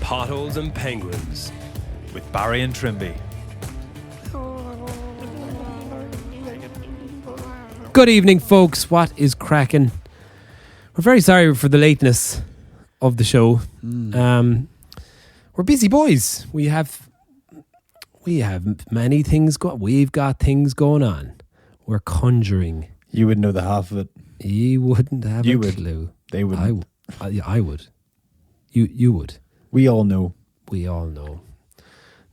Potholes and Penguins with Barry and Trimby. Good evening, folks. What is cracking? We're very sorry for the lateness of the show. We're busy boys. We have many things we've got things going on. We're conjuring. You wouldn't know the half of it. You wouldn't have a clue. They wouldn't. I would. You would. We all know. We all know.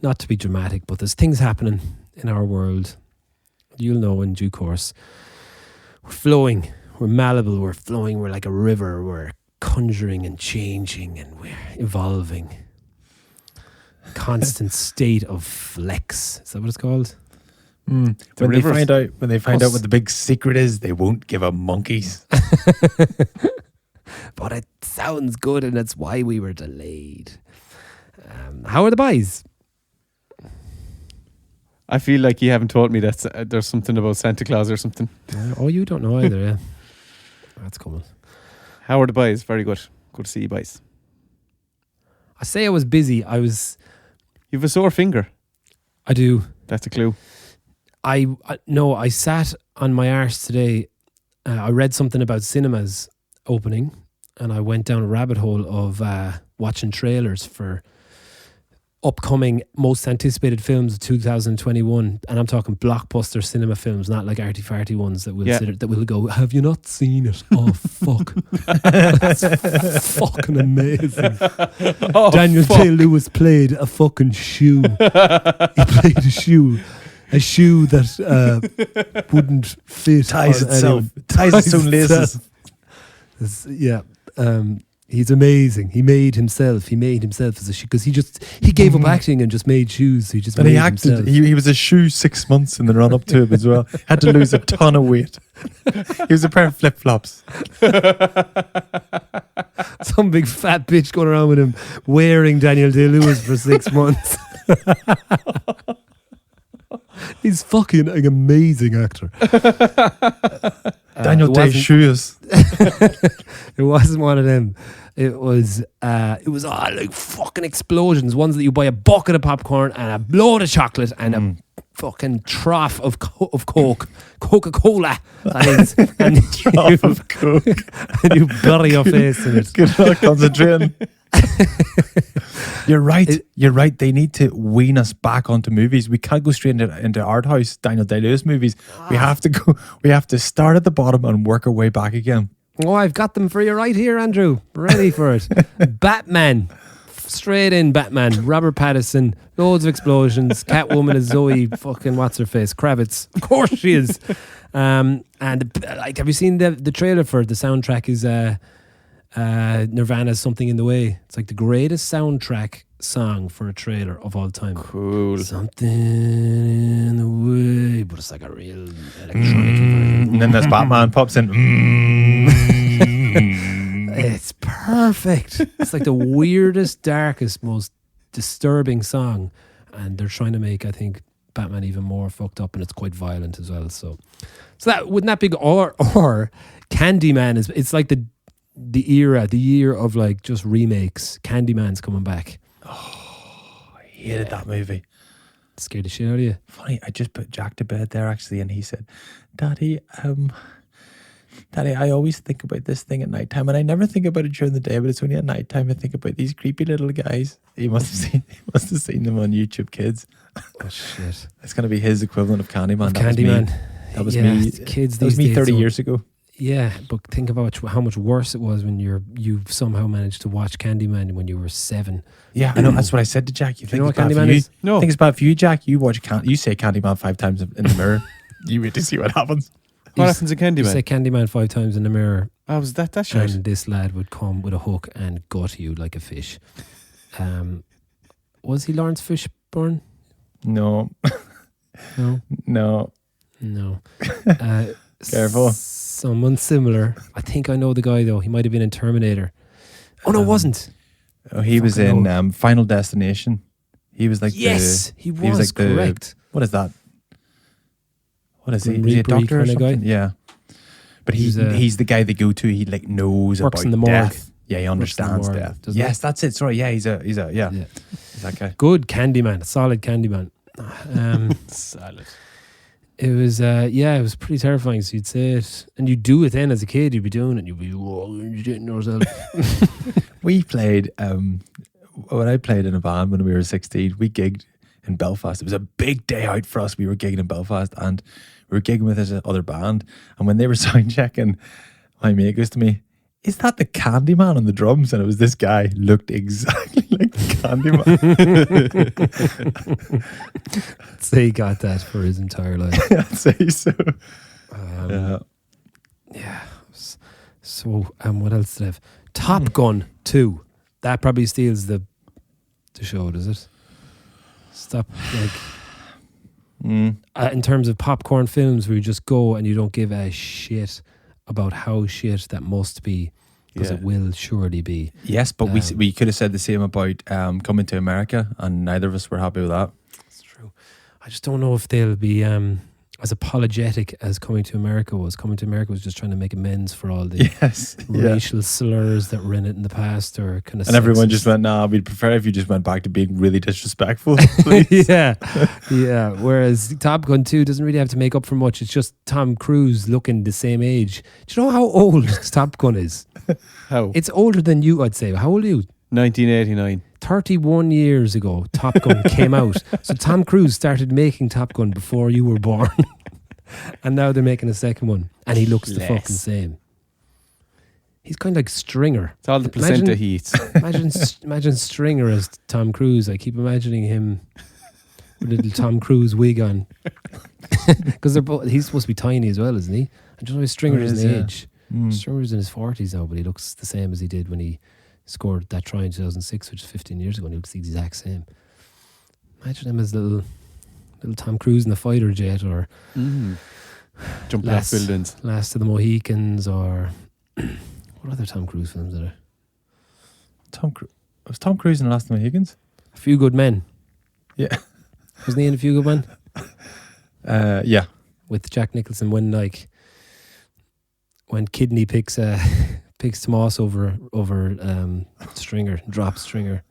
Not to be dramatic, but there's things happening in our world. You'll know in due course. We're flowing. We're malleable. We're flowing. We're like a river. We're conjuring and changing and we're evolving. Constant state of flex. Is that what it's called? When they find out what the big secret is, they won't give up monkeys. But it sounds good, and that's why we were delayed. How are the boys? I feel like you haven't told me that there's something about Santa Claus or something. Oh, you don't know either, yeah. That's coming. How are the boys? Very good. Good to see you boys. I say I was busy. You've a sore finger. I do. That's a clue. I sat on my arse today. I read something about cinemas opening, and I went down a rabbit hole of watching trailers for upcoming most anticipated films of 2021, and I'm talking blockbuster cinema films, not like arty-farty ones that will go, have you not seen it? Oh fuck. That's fucking amazing. Daniel Day-Lewis played a fucking shoe. He played a shoe that wouldn't fit. Ties its own laces. Yeah. He's amazing. He made himself as a shoe because he gave up acting and just made shoes. He just made acted. Himself. He was a shoe 6 months in the run up to it as well. Had to lose a ton of weight. He was a pair of flip flops. Some big fat bitch going around with him wearing Daniel Day-Lewis for 6 months. He's fucking an amazing actor. Daniel Day shoes. It wasn't one of them. It was all like fucking explosions. Ones that you buy a bucket of popcorn and a load of chocolate and a fucking trough of Coca-Cola. And Trough of Coke. And you bury your face in it. Good luck concentrating. You're right. They need to wean us back onto movies. We can't go straight into art house Daniel Day-Lewis movies. We have to start at the bottom and work our way back again. Oh, I've got them for you right here, Andrew. Ready for it. Batman. Straight in Batman. Robert Pattinson. Loads of explosions. Catwoman is Zoe fucking what's her face? Kravitz. Of course she is. And like, have you seen the trailer for it? The soundtrack is Nirvana's Something in the Way. It's like the greatest soundtrack song for a trailer of all time. Cool. Something in the way, but it's like a real electronic version. And then there's Batman pops in. It's perfect. It's like the weirdest, darkest, most disturbing song, and they're trying to make, I think, Batman even more fucked up, and it's quite violent as well. So that wouldn't that be or Candyman is? It's like the year of like just remakes. Candyman's coming back. Oh, I hated that movie. Scared the shit out of you. Funny, I just put Jack to bed there actually, and he said, Daddy, I always think about this thing at night time, and I never think about it during the day, but it's only at night time I think about these creepy little guys. He must have seen them on YouTube Kids. Oh shit. It's gonna be his equivalent of Candyman. That was me. Kids. That was me 30 years ago. Yeah, but think about how much worse it was when you somehow managed to watch Candyman when you were 7. Yeah, I know. That's what I said to Jack. You know what Candyman is? No. I think it's bad for you, Jack. You say Candyman 5 times in the mirror. You wait to see what happens. What happens in Candyman? You say Candyman 5 times in the mirror. Oh, was that shit? And this lad would come with a hook and gut you like a fish. Was he Lawrence Fishburne? No. No. Careful. Someone similar. I think I know the guy though. He might have been in Terminator. Oh no, it wasn't. Oh, he was in Final Destination. He was like he was like correct. What is that? What is he? Is he a doctor or something? Guy? Yeah. But he's the guy they go to. He like knows works about in the morgue. death. Yeah, he understands more, death. doesn't Yes, that's it. Sorry, yeah, he's He's that guy. Good Candyman, a solid Candyman. Salad. It was, it was pretty terrifying. So you'd say it, and you'd do it then as a kid. You'd be doing it, and you'd be shitting yourself. We played, when I played in a band when we were 16, we gigged in Belfast. It was a big day out for us. We were gigging in Belfast, and we were gigging with this other band. And when they were sound checking, my mate goes to me, "Is that the Candyman on the drums?" And it was this guy, looked exactly like the Candyman. So he got that for his entire life. I'd say so. Yeah. So, what else did I have? Top Gun 2. That probably steals the show, does it? Stop, in terms of popcorn films where you just go and you don't give a shit about how shit that must be, because it will surely be. Yes, but we could have said the same about Coming to America, and neither of us were happy with that. That's true. I just don't know if they'll be as apologetic as Coming to America was. Coming to America was just trying to make amends for all the racial slurs that were in it in the past, or kind of. And everyone just went, "Nah, we'd prefer if you just went back to being really disrespectful." Please. yeah. Whereas Top Gun 2 doesn't really have to make up for much. It's just Tom Cruise looking the same age. Do you know how old Top Gun is? How? It's older than you, I'd say. How old are you? 1989. 31 years ago, Top Gun came out. So Tom Cruise started making Top Gun before you were born. And now they're making a second one. And he looks the fucking same. He's kind of like Stringer. It's all the placenta he eats. Imagine Stringer as Tom Cruise. I keep imagining him with a little Tom Cruise wig on. Because he's supposed to be tiny as well, isn't he? I don't know if Stringer is in age. Stringer's in his 40s now, but he looks the same as he did when he scored that try in 2006, which is 15 years ago, and he looks the exact same. Imagine him as little Tom Cruise in the fighter jet, or Jumping off buildings. Last of the Mohicans, or what other Tom Cruise films are there? Was Tom Cruise in Last of the Mohicans? A Few Good Men. Yeah. Wasn't he in A Few Good Men? Yeah. With Jack Nicholson, when Kidney picks Tomas over Stringer, drops Stringer,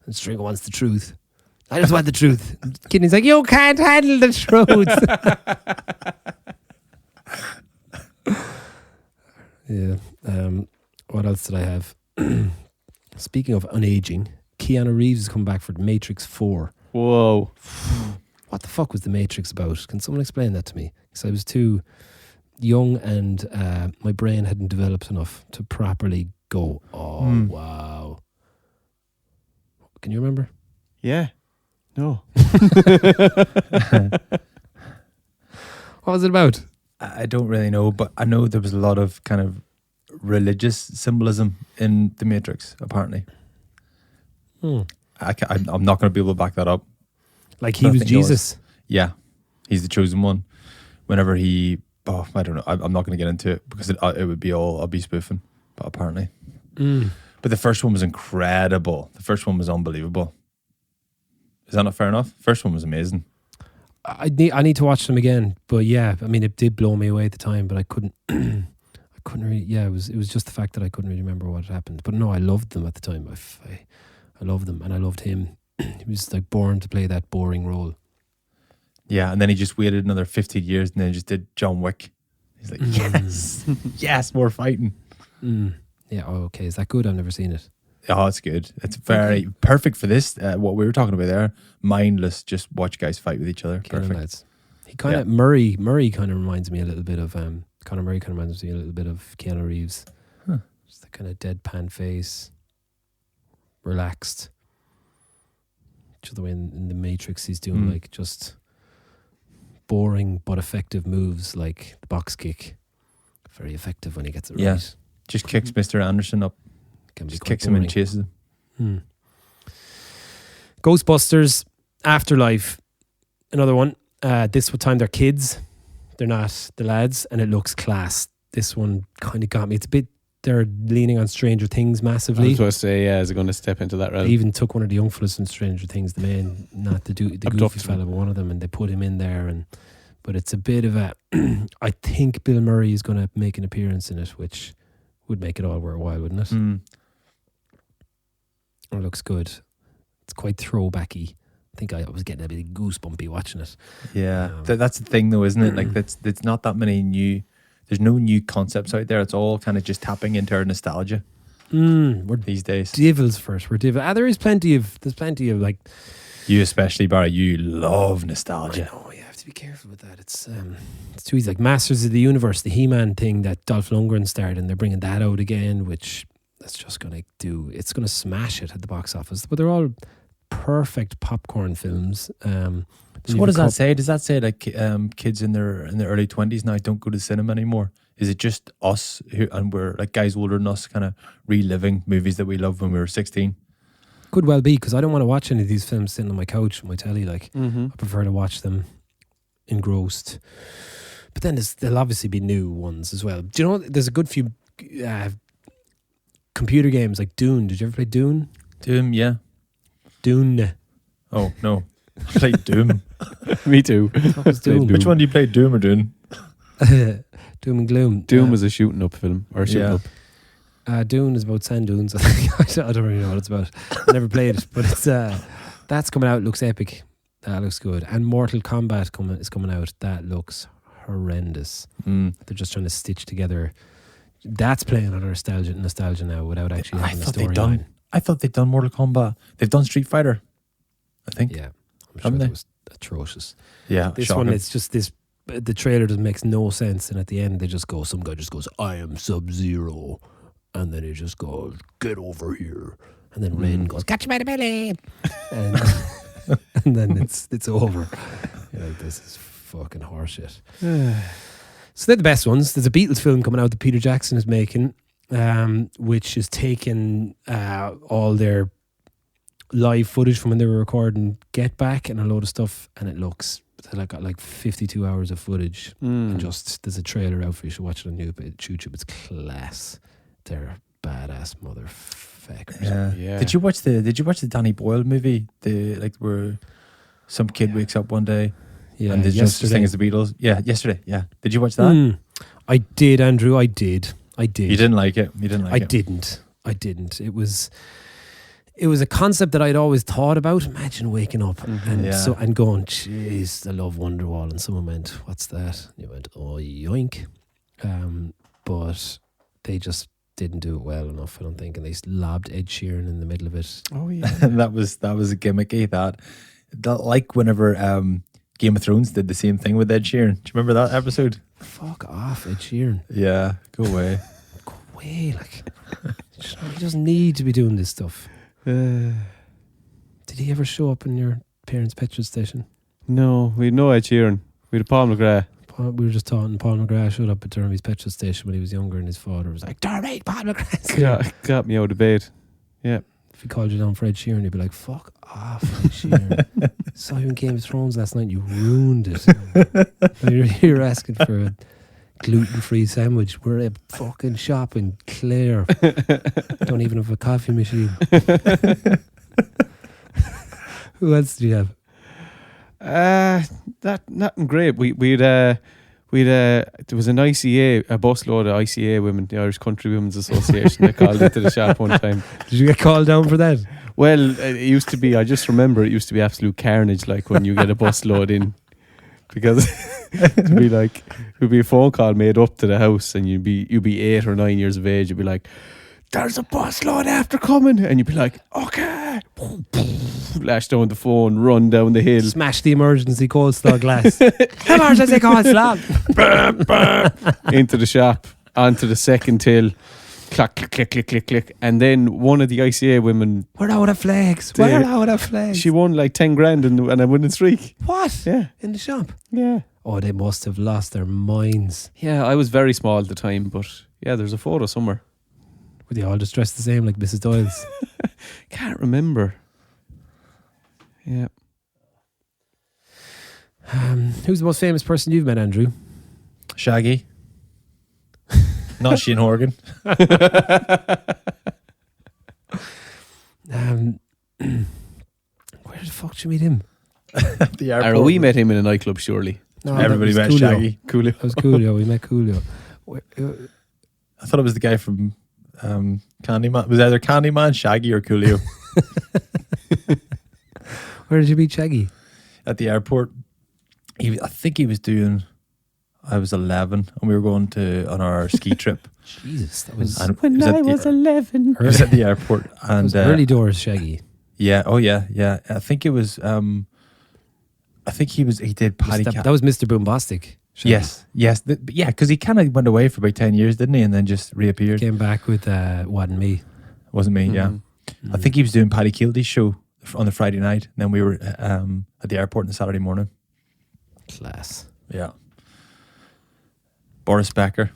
and Stringer wants the truth. I just want the truth. Kidney's like, "You can't handle the truth." Yeah. What else did I have? Speaking of unaging, Keanu Reeves has come back for The Matrix 4. Whoa. What the fuck was The Matrix about? Can someone explain that to me? Because I was too young and my brain hadn't developed enough to properly go, wow. Can you remember? Yeah. No. What was it about? I don't really know, but I know there was a lot of kind of religious symbolism in The Matrix, apparently. I'm not going to be able to back that up. Like he was Jesus? Yeah. He's the chosen one. Whenever he... Oh, I don't know. I'm not going to get into it because it would be all... I'll be spoofing. But apparently. But the first one was incredible. The first one was unbelievable. Is that not fair enough? First one was amazing. I need to watch them again. But yeah, I mean, it did blow me away at the time, but I couldn't... I couldn't really... Yeah, it was just the fact that I couldn't really remember what had happened. But no, I loved them at the time. I loved them, and I loved him. He was like born to play that boring role. Yeah, and then he just waited another 15 years and then just did John Wick. He's like, yes, yes, more fighting. Yeah, okay. Is that good? I've never seen it. Oh, it's good. It's very perfect for this, what we were talking about there. Mindless, just watch guys fight with each other. Perfect. Lads. He kind of, Murray kind of reminds me a little bit of, Conor Murray kind of reminds me a little bit of Keanu Reeves. Just the kind of deadpan face, relaxed. Just the way in The Matrix he's doing like just boring but effective moves, like the box kick. Very effective when he gets it right. Just kicks Mr. Anderson up. Just kicks him and chases him. Ghostbusters Afterlife, another one. This time they're kids. They're not the lads, and it looks class. This one kind of got me. It's a bit... They're leaning on Stranger Things massively. I was supposed to say, is it going to step into that realm? They even took one of the young fellas from Stranger Things, the main, not the goofy fella, but one of them, and they put him in there. But it's a bit of a... I think Bill Murray is going to make an appearance in it, which would make it all worthwhile, wouldn't it? It looks good. It's quite throwbacky. I think I was getting a bit goosebumpy watching it. Yeah, that's the thing, though, isn't it? Like, that's not that many new. There's no new concepts out there. It's all kind of just tapping into our nostalgia We're these days. devils first. We're devils. There's plenty of like. You especially, Barry. You love nostalgia. I know, you have to be careful with that. It's too easy. Like Masters of the Universe, the He-Man thing that Dolph Lundgren starred, and they're bringing that out again, which that's just going to it's going to smash it at the box office. But they're all perfect popcorn films. So what does that say? Does that say like kids in their early 20s now don't go to the cinema anymore? Is it just us and we're like guys older than us kind of reliving movies that we loved when we were 16? Could well be, because I don't want to watch any of these films sitting on my couch on my telly. Like, Mm-hmm. I prefer to watch them engrossed. But then there'll obviously be new ones as well. Do you know, there's a good few computer games like Dune. Did you ever play Dune? Doom, yeah. Dune. Oh, no. I played Doom. Me too. What was Doom? Which one do you play, Doom or Doom? Doom and Gloom. Doom was a shooting up film, or shooting up. Dune is about sand dunes. I don't really know what it's about. I never played it, but it's that's coming out. It looks epic. That looks good. And Mortal Kombat is coming out. That looks horrendous. They're just trying to stitch together. That's playing on nostalgia now without actually having a storyline. I thought they'd done Mortal Kombat. They've done Street Fighter, I think. Yeah, I'm sure Haven't that they? was atrocious. Yeah, This shocking. one, it's just this. The trailer just makes no sense, and at the end, some guy just goes, "I am Sub-Zero," and then he just goes, "Get over here," and then Rain goes, "Catch you by the belly," and, and then it's over. You're like, this is fucking horseshit. So they're the best ones. There's a Beatles film coming out that Peter Jackson is making, which is taking all their live footage from when they were recording Get Back and a load of stuff, and it looks got like 52 hours of footage. And just there's a trailer out for you. You should watch it on YouTube. It's class. They're badass motherfuckers. Yeah. Did you watch the Danny Boyle movie? Where some kid wakes up one day and there's just this thing as the Beatles. Yeah, yesterday. Yeah. Did you watch that? I did, Andrew. I did. You didn't like it. I didn't. It was a concept that I'd always thought about. Imagine waking up and going, "Jeez, I love Wonderwall," and someone went, "What's that?" And you went, "Oh, yoink!" But they just didn't do it well enough, I don't think, and they lobbed Ed Sheeran in the middle of it. Oh yeah. And that was a gimmicky that like whenever Game of Thrones did the same thing with Ed Sheeran. Do you remember that episode? Fuck off, Ed Sheeran. Yeah, go away. Go away, like he doesn't need to be doing this stuff. Did he ever show up in your parents' petrol station? No, we had no Ed Sheeran. We had Paul McGrath. We were just talking. Paul McGrath showed up at Dermy's petrol station when he was younger, and his father was like, "Dermy, Paul McGrath." Got me out of bed. Yeah. If he called you down for Ed Sheeran, you'd be like, "Fuck off, Ed Sheeran." Saw you in Game of Thrones last night. You ruined it. You're asking for a gluten-free sandwich. We're at a fucking shop in Clare. Don't even have a coffee machine. Who else do you have? Nothing great. There was an ICA, a busload of ICA women, the Irish Country Women's Association. They called into the shop one time. Did you get called down for that? Well, it used to be. I just remember it used to be absolute carnage. Like when you get a busload in, because it would be a phone call made up to the house, and you'd be 8 or 9 years of age. You'd be like, "There's a busload after coming," and you'd be like, "Okay." Flash down the phone, run down the hill, Smash the emergency coleslaw glass. Emergency coleslaw. into the shop, onto the second till, clack, click, click, click, click, click, and then one of the ICA women, We're out of flags. she won like 10 grand and a winning streak. What? Yeah, In the shop? yeah, Oh, they must have lost their minds. yeah. I was very small at the time, but yeah, there's a photo somewhere. Were they all just dressed the same like Mrs. Doyle's? Can't remember. Yeah. Who's the most famous person you've met, Andrew? Shaggy. Not Shane Horgan. Where the fuck did you meet him? The airport. Or we met him in a nightclub, surely. No, Everybody that met was Coolio. Shaggy. Coolio. That was Coolio. We met Coolio. I thought it was the guy from Candyman. It was either Candyman, Shaggy, or Coolio. Where did you meet Shaggy? At the airport. I think he was doing. I was 11, and we were going on our ski trip. Jesus, that was And When I was 11. It was at the airport, that and was early doors, Shaggy. yeah, oh yeah. I think it was. I think he did Paddy That, Cat. that was Mr. Boombastic. Shaggy. Yes, yeah, because he kind of went away for about 10 years, didn't he? And then just reappeared. Came back with Wad and Me. Wasn't me, yeah. I think he was doing Paddy Keelty's show on the Friday night, and then we were at the airport on the Saturday morning. Class. Yeah. Boris Becker.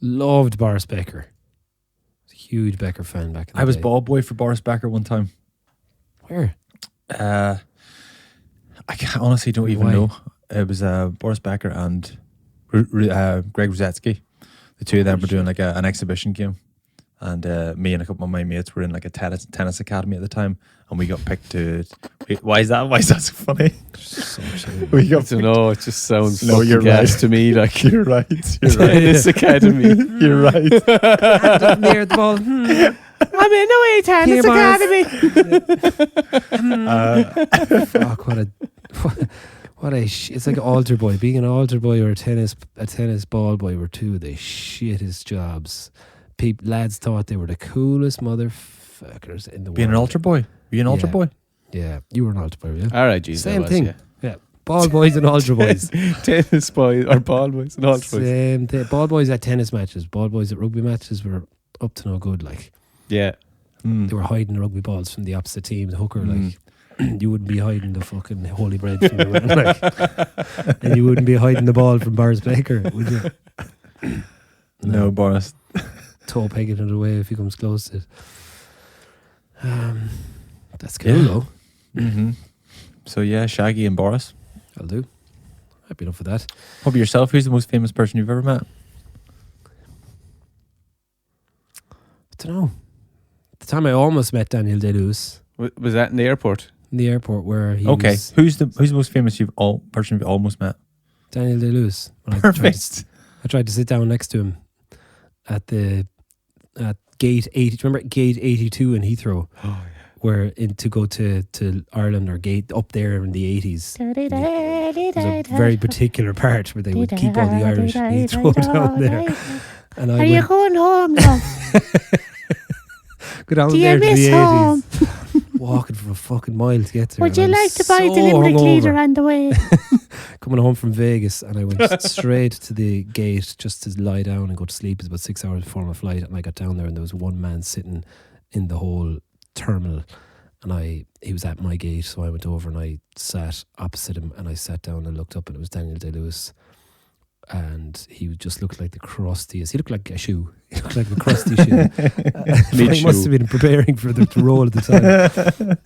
Loved Boris Becker. Was a huge Becker fan back in the I was day. ball boy for Boris Becker one time. Where? I honestly don't even Why? know. It was Boris Becker and Greg Rosetsky. The two of them were doing like an exhibition game, and me and a couple of my mates were in like a tennis academy at the time, and we got picked to. Why is that so funny? So much We I got don't know. It just sounds No, fucking you're gas right. to me. Like You're right. You're right. tennis academy. You're right. near the ball. I'm in the way tennis academy. Fuck, what a it's like an altar boy. Being an altar boy or a tennis ball boy were two of the shittest jobs. Lads thought they were the coolest motherfuckers in the Being an world. altar boy. Were you an altar Yeah. boy? Yeah, you were an altar boy, yeah. All right, geez, Same I was, thing. yeah. Yeah, ball boys and altar boys. Tennis boys or ball boys and all boys. Same thing. Ball boys at tennis matches. Ball boys at rugby matches were up to no good. Like Yeah. they were hiding the rugby balls from the opposite team. The hooker, like you wouldn't be hiding the fucking holy bread from the like, and you wouldn't be hiding the ball from Boris Baker, would you? No, Boris. Toe pegging it away if he comes close to it. That's cool Yeah. though. Mm-hmm. So yeah, Shaggy and Boris. I'll do. I'd be enough for that. How about yourself? Who's the most famous person you've ever met? I don't know. The time I almost met Daniel Day-Lewis Was that in the airport? in the airport where he Okay, was who's the most famous person you've almost met? Daniel Day-Lewis. When I Perfect. tried to sit down next to him at gate 80. Do you remember gate 82 in Heathrow? Oh, yeah. Where to go to Ireland or gate up there in the 80s. There's a very particular part where they would keep all the Irish Heathrow down there. And I Are you going home now? go down Do there you to the miss 80s. home? Walking for a fucking mile to get there. Would you and I'm like to buy so the Limerick hungover. leader on the way? Coming home from Vegas, and I went straight to the gate just to lie down and go to sleep. It was about 6 hours before my flight, and I got down there, and there was one man sitting in the whole terminal, and he was at my gate, so I went over and I sat opposite him, and I sat down and looked up, and it was Daniel Day-Lewis, and he just looked like the crustiest. He looked like a shoe. He looked like a crusty shoe. He must have been preparing for the role at the time.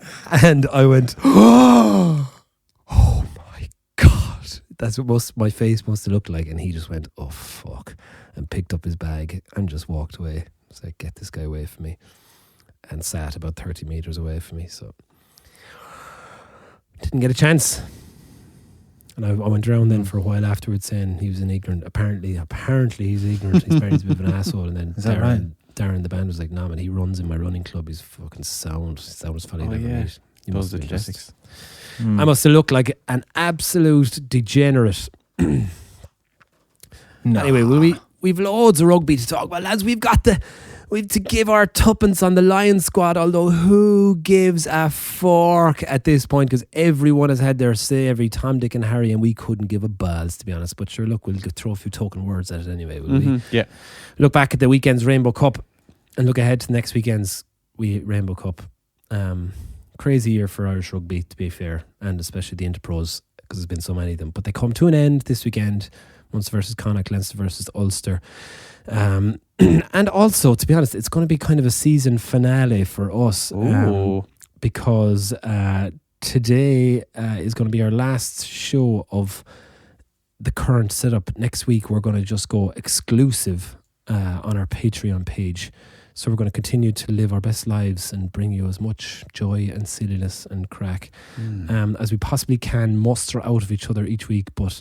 And I went, oh my God. That's what my face must have looked like. And he just went, oh fuck, and picked up his bag and just walked away. It's like, get this guy away from me. And sat about 30 meters away from me. So didn't get a chance. And I went around then for a while afterwards saying he was an ignorant. Apparently he's ignorant. His parents a bit of an asshole. And then Is that right? Darren the band was like, nah man, he runs in my running club. He's fucking soundest fellow I'd ever meet. He Those must have been just- athletics. I must have looked like an absolute degenerate. No. Anyway, we've loads of rugby to talk about, lads. We've to give our tuppence on the Lions squad, although who gives a fork at this point, because everyone has had their say, every Tom, Dick and Harry, and we couldn't give a balls, to be honest. But sure, look, we'll throw a few token words at it anyway, will we? Yeah. Look back at the weekend's Rainbow Cup and look ahead to next weekend's Rainbow Cup. Crazy year for Irish rugby, to be fair, and especially the Interpros, because there's been so many of them. But they come to an end this weekend. Munster versus Connacht, Leinster versus Ulster. And also, to be honest, it's going to be kind of a season finale for us. Because today is going to be our last show of the current setup. Next week, we're going to just go exclusive on our Patreon page. So we're going to continue to live our best lives and bring you as much joy and silliness and crack as we possibly can muster out of each other each week, but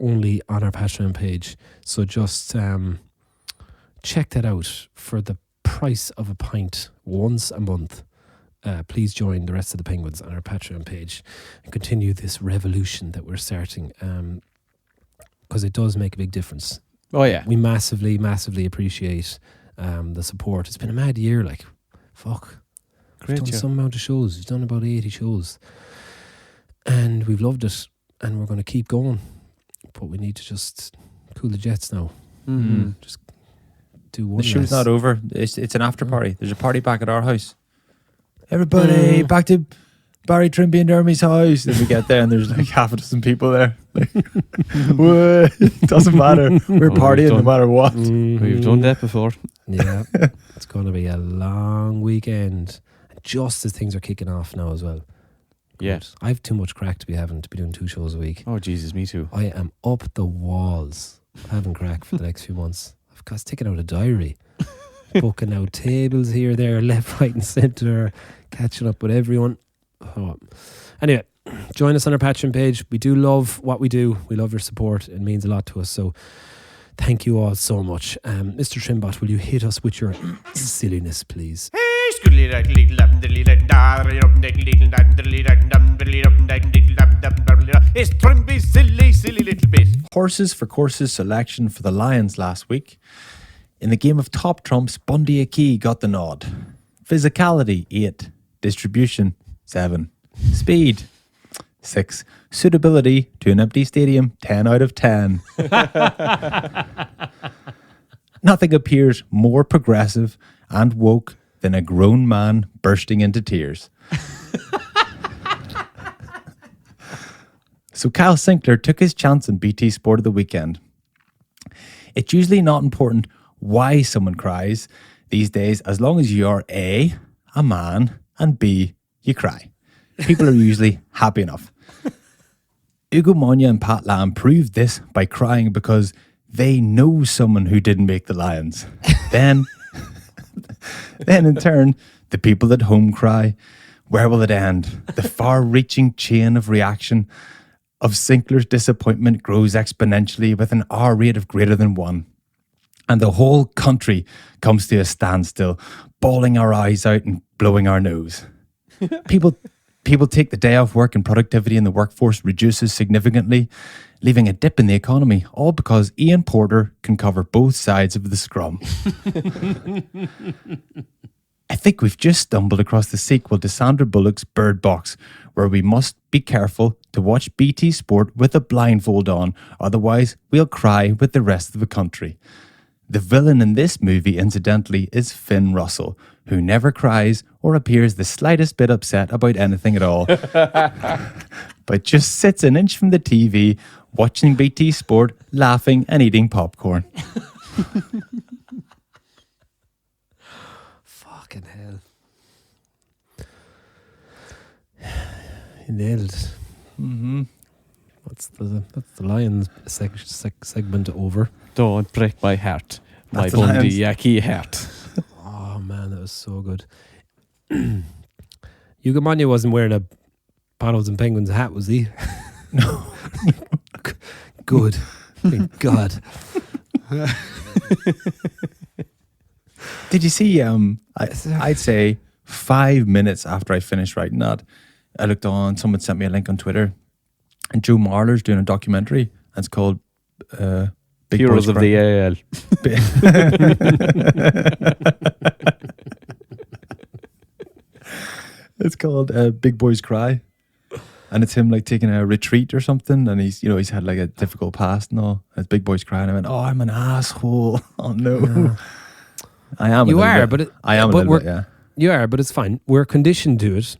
only on our Patreon page. So just check that out for the price of a pint once a month. please join the rest of the Penguins on our Patreon page and continue this revolution that we're starting, because it does make a big difference. Oh yeah. We massively appreciate the support. It's been a mad year, like, fuck. We've done some amount of shows. We've done about 80 shows. And we've loved it. And we're going to keep going. But we need to just cool the jets now. Mm-hmm. Just do one The show's less. not over. It's an after party. There's a party back at our house. Everybody, back to Barry Trimby and Dermy's house. And we get there and there's like half a dozen people there. Like, "Whoa, it doesn't matter. We're partying no matter what." We've done that before. Yeah. It's going to be a long weekend. Just as things are kicking off now as well. Yeah. Good. I have too much crack to be doing 2 shows a week. Oh Jesus, me too. I am up the walls having crack for the next few months. I've got taking out a diary, booking out tables here, there, left, right and centre, catching up with everyone. Oh. Anyway, join us on our Patreon page. We do love what we do. We love your support. It means a lot to us. So thank you all so much. Mr. Trimbot, will you hit us with your silliness, please? It's Trimby's silly little bit. Horses for courses selection for the Lions last week. In the game of top trumps, Bundy Aki got the nod. Physicality, 8. Distribution, 7. Speed, 6. Suitability to an empty stadium, 10 out of 10. Nothing appears more progressive and woke than a grown man bursting into tears. So Kyle Sinclair took his chance on BT Sport of the weekend. It's usually not important why someone cries these days, as long as you are A, a man, and B, you cry. People are usually happy enough. Ugo Monye and Pat Lam proved this by crying because they know someone who didn't make the Lions. Then in turn, the people at home cry. Where will it end? The far-reaching chain of reaction of Sinclair's disappointment grows exponentially with an R rate of greater than 1. And the whole country comes to a standstill, bawling our eyes out and blowing our nose. People take the day off work and productivity in the workforce reduces significantly, leaving a dip in the economy, all because Ian Porter can cover both sides of the scrum. I think we've just stumbled across the sequel to Sandra Bullock's Bird Box, where we must be careful to watch BT Sport with a blindfold on, otherwise we'll cry with the rest of the country. The villain in this movie, incidentally, is Finn Russell, who never cries or appears the slightest bit upset about anything at all, but just sits an inch from the TV, watching BT Sport, laughing and eating popcorn. Fucking hell. You nailed it. Mm-hmm. That's the Lions segment over. Don't break my heart. My That's the Bundy Lions. Aki heart. Oh man, that was so good. Ugo Monye wasn't wearing a Paddles and Penguins hat, was he? No. Good. Thank God. Did you see, I'd say 5 minutes after I finished writing that, I looked on, someone sent me a link on Twitter, and Joe Marler's doing a documentary, and it's called Big Heroes Boys of the AL. It's called Big Boys Cry, and it's him like taking a retreat or something, and he's had like a difficult past and all. And it's Big Boys Cry, and I went, "Oh, I'm an asshole." Oh no, I am. You are, bit. but I am a little bit. Yeah, you are, but it's fine. We're conditioned to it.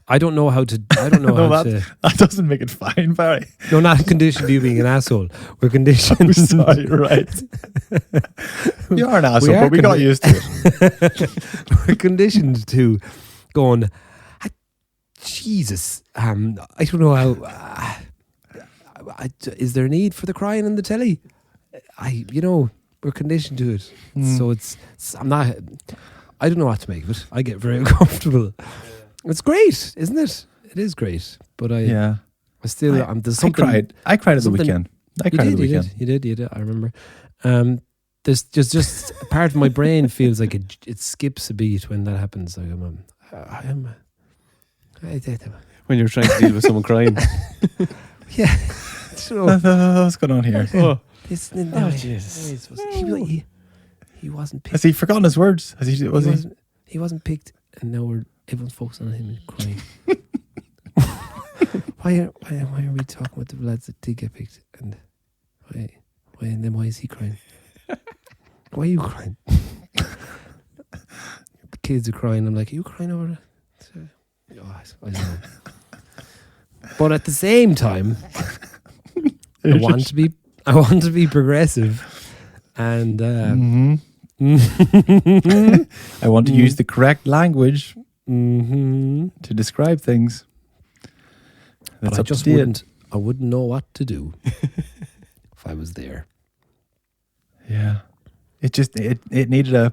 I don't know how to. I don't know no, how that, to. that doesn't make it fine, Barry. No, not conditioned to you being an asshole. We're conditioned. I'm sorry, right? You are an asshole, but we got used to it. We're conditioned to going, Jesus, I don't know how. Is there a need for the crying in the telly? We're conditioned to it. So it's I'm not. I don't know what to make of it. I get very uncomfortable. It's great, isn't it? It is great, but I still there's something. I cried at the weekend. I cried at the weekend. You did. I remember. There's just a part of my brain feels like it skips a beat when that happens. Like I I am. When you're trying to deal with someone crying. Yeah. So, What's going on here? Oh, Jesus. He wasn't picked. Has he forgotten his words? He wasn't picked, and now everyone's focusing on him and crying. why are we talking about the lads that did get picked? And why is he crying? Why are you crying? The kids are crying. I'm like, are you crying over it? I don't know. But at the same time, I want to be progressive, and I want to use the correct language to describe things. That's I up just to you. wouldn't know what to do if I was there. Yeah. It needed a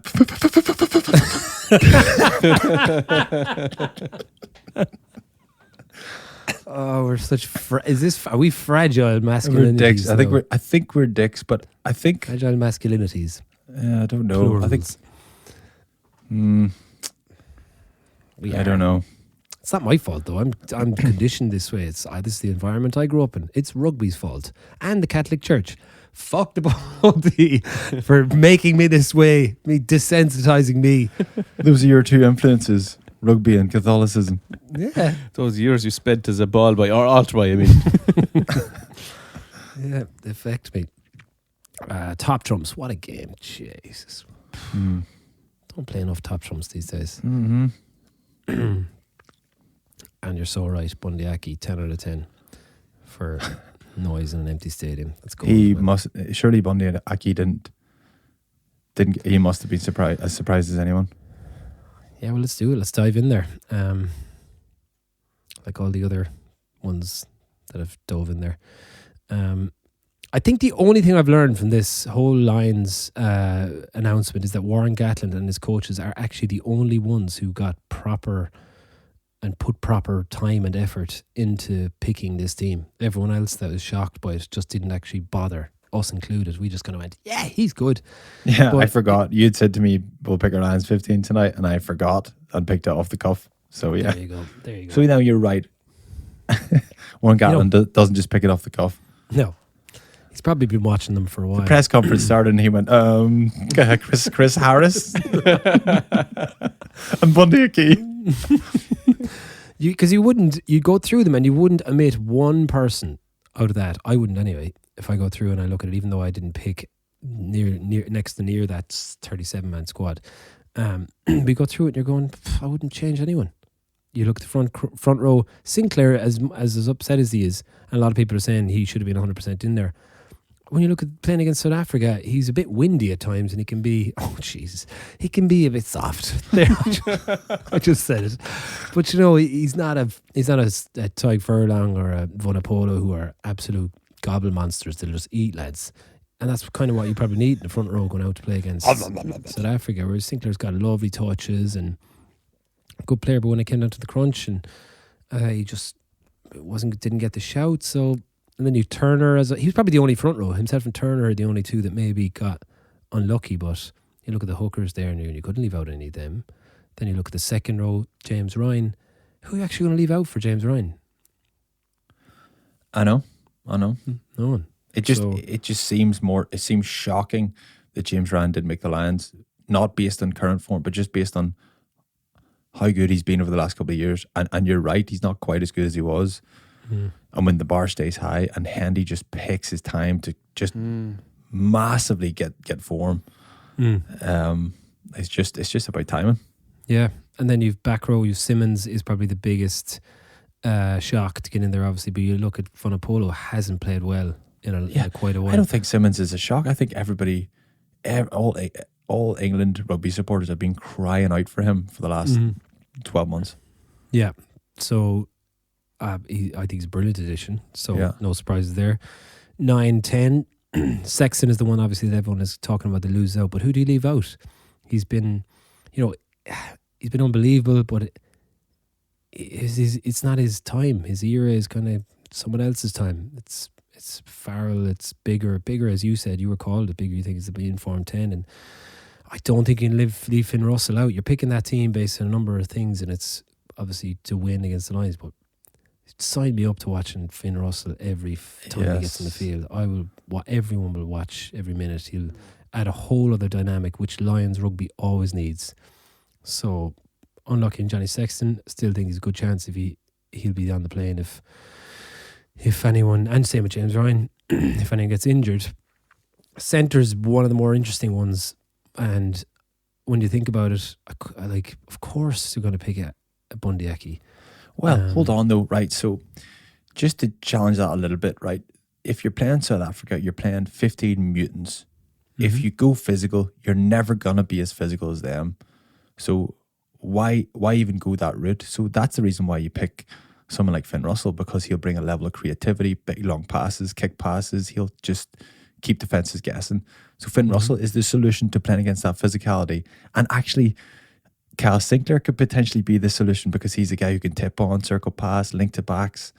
Oh, we're such. Are we fragile we're masculinities? dicks. I though? think we're dicks, but I think fragile masculinities. I don't know. I think I don't know. It's not my fault though. I'm conditioned this way. This is the environment I grew up in. It's rugby's fault and the Catholic Church. Fuck the body for making me this way, me desensitizing me. Those are your two influences: rugby and Catholicism. Yeah, those years you spent as a ball boy or alt boy, I mean. yeah, they affect me. Top trumps, what a game! Jesus, don't play enough top trumps these days. Mm-hmm. And you're so right, Bundyaki, 10 out of 10 for noise in an empty stadium. That's good. He must surely Bundy and Aki didn't. He must have been surprised as anyone. Yeah, well, let's do it. Let's dive in there. Like all the other ones that have dove in there. I think the only thing I've learned from this whole Lions announcement is that Warren Gatland and his coaches are actually the only ones who got proper time and effort into picking this team. Everyone else that was shocked by it just didn't actually bother, us included. We just kind of went, yeah, he's good. Yeah, But I forgot. You'd said to me, we'll pick our Lions 15 tonight, and I forgot and picked it off the cuff. So, yeah. There you go. So now you're right. Warren Gatland doesn't just pick it off the cuff. No. He's probably been watching them for a while. The press conference started and he went, Chris Harris and Bundy Aki. Because you'd go through them and you wouldn't omit one person out of that. I wouldn't anyway. If I go through and I look at it, even though I didn't pick next to near that 37-man squad, we go through it and you're going, I wouldn't change anyone. You look at the front row. Sinclair, as upset as he is, and a lot of people are saying he should have been 100% in there. When you look at playing against South Africa, he's a bit windy at times, and he can be he can be a bit soft. There, I just said it, but he's not a Tyg Furlong or a Vunapolo who are absolute gobble monsters that'll just eat lads, and that's kind of what you probably need in the front row going out to play against South Africa. Whereas Sinclair's got lovely touches and a good player, but when it came down to the crunch, and he just didn't get the shout. So. And then you Turner he was probably the only front row. Himself and Turner are the only two that maybe got unlucky. But you look at the hookers there, and you couldn't leave out any of them. Then you look at the second row, James Ryan. Who are you actually going to leave out for James Ryan? I know. No one. It just seems shocking that James Ryan didn't make the Lions, not based on current form, but just based on how good he's been over the last couple of years. And you're right, he's not quite as good as he was. And when the bar stays high and Handy just picks his time to just massively get form, it's just about timing. Yeah, and then you've back row. Simmons is probably the biggest shock to get in there, obviously. But you look at Vunapolo, hasn't played well in quite a while. I don't think Simmons is a shock. I think everybody, all England rugby supporters have been crying out for him for the last 12 months. Yeah, so. I think he's a brilliant addition, so no surprises there. 9-10, Sexton is the one obviously that everyone is talking about, the lose out, but who do you leave out? He's been, he's been unbelievable, but it's not his time. His era is kind of someone else's time. It's Farrell, it's bigger as you said, you were called it bigger, you think it's the informed 10, and I don't think you can leave Finn Russell out. You're picking that team based on a number of things, and it's obviously to win against the Lions, but sign me up to watching Finn Russell every time he gets in the field. Everyone will watch every minute. He'll add a whole other dynamic, which Lions rugby always needs. So, unlucky in Johnny Sexton. Still think he's a good chance if he'll be on the plane if anyone, and same with James Ryan, if anyone gets injured. Centre's one of the more interesting ones, and when you think about it, of course they're going to pick a Bundy Aki. Well, hold on though, right? So just to challenge that a little bit, right? If you're playing South Africa, you're playing 15 mutants. Mm-hmm. If you go physical, you're never going to be as physical as them. So why even go that route? So that's the reason why you pick someone like Finn Russell, because he'll bring a level of creativity, big long passes, kick passes. He'll just keep defenses guessing. So Finn Russell is the solution to playing against that physicality. And actually, Cal Sinclair could potentially be the solution because he's a guy who can tip on, circle pass, link to backs.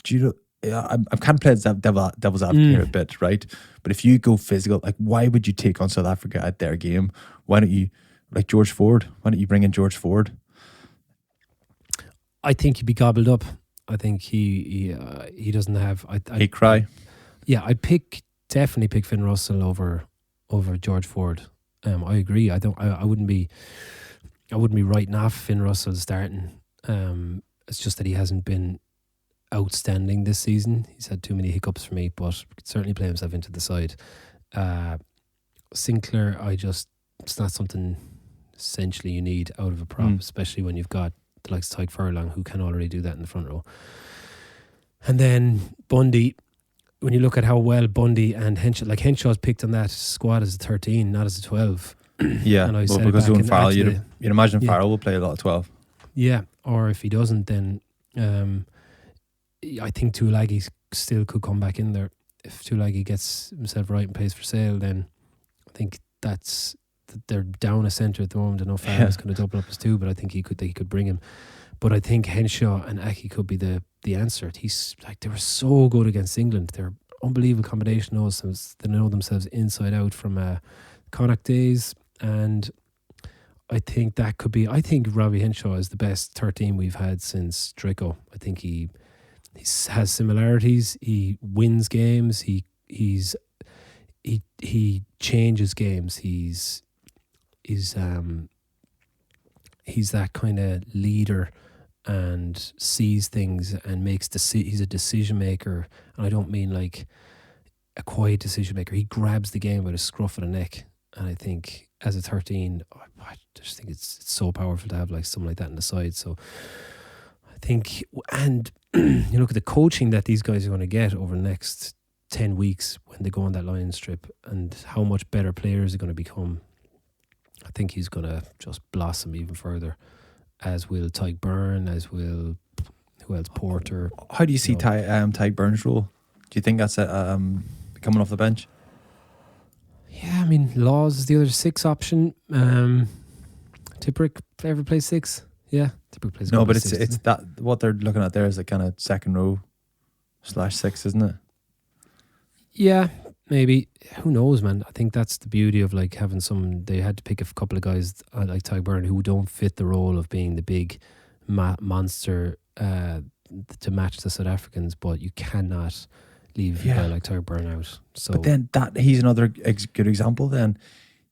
Do you know, I'm kind of playing devil's advocate here a bit, right? But if you go physical, like why would you take on South Africa at their game? Why don't you, like George Ford, why don't you bring in George Ford? I think he'd be gobbled up. I think he doesn't have. He'd cry. Yeah, I'd definitely pick Finn Russell over George Ford. I agree. I wouldn't be writing off Finn Russell starting. It's just that he hasn't been outstanding this season. He's had too many hiccups for me, but could certainly play himself into the side. Sinclair, it's not something essentially you need out of a prop, especially when you've got the likes of Tyke Furlong who can already do that in the front row. And then Bundy, when you look at how well Bundy and Henshaw's picked on that squad as a 13, not as a 12. Yeah, and well, because doing Farrell, you'd imagine Farrell will play a lot of 12. Yeah, or if he doesn't, then I think Tuilagi still could come back in there. If Tuilagi gets himself right and pays for sale, then I think they're down a centre at the moment. I know Farrell's going to double up as two, but I think he could bring him. But I think Henshaw and Aki could be the answer. He's like, they were so good against England. They're unbelievable combination. They know themselves inside out from Connacht days, and I think that could be. I think Robbie Henshaw is the best 13 we've had since Draco. I think he has similarities. He wins games. He changes games. He's that kind of leader and sees things and he's a decision maker. And I don't mean like a quiet decision maker. He grabs the game by the scruff of the neck. And I think as a 13, I just think it's so powerful to have like someone like that on the side. So I think, and you look at the coaching that these guys are going to get over the next 10 weeks when they go on that Lions trip, and how much better players are going to become. I think he's going to just blossom even further, as will Tyke Byrne, as will, who else, Porter. How do you see Tyke Byrne's role? Do you think that's coming off the bench? Yeah, I mean, Laws is the other 6 option. Tipperick ever plays 6? Yeah, Tipperick plays. No, but it's that what they're looking at there is a kind of second row /6, isn't it? Yeah, maybe. Who knows, man? I think that's the beauty of like having some. They had to pick a couple of guys like Tyke Byrne who don't fit the role of being the big monster to match the South Africans, but you cannot leave a guy like Tyke Byrne out. So, but then he's another good example. Then,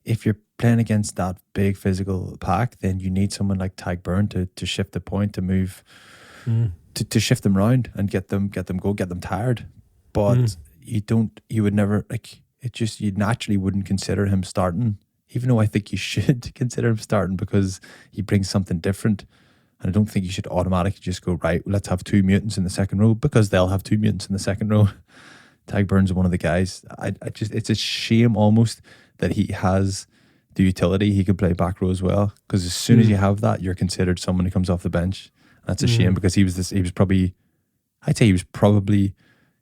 if you're playing against that big physical pack, then you need someone like Tyke Byrne to shift the point, to move, to shift them round and get them tired. But you would never, like, it just, you naturally wouldn't consider him starting, even though I think you should consider him starting because he brings something different. And I don't think you should automatically just go, right, let's have 2 mutants in the second row, because they'll have 2 mutants in the second row. Tyke Byrne's one of the guys. It's a shame almost that he has the utility. He could play back row as well, because as soon as you have that, you're considered someone who comes off the bench. That's a shame, because he was probably,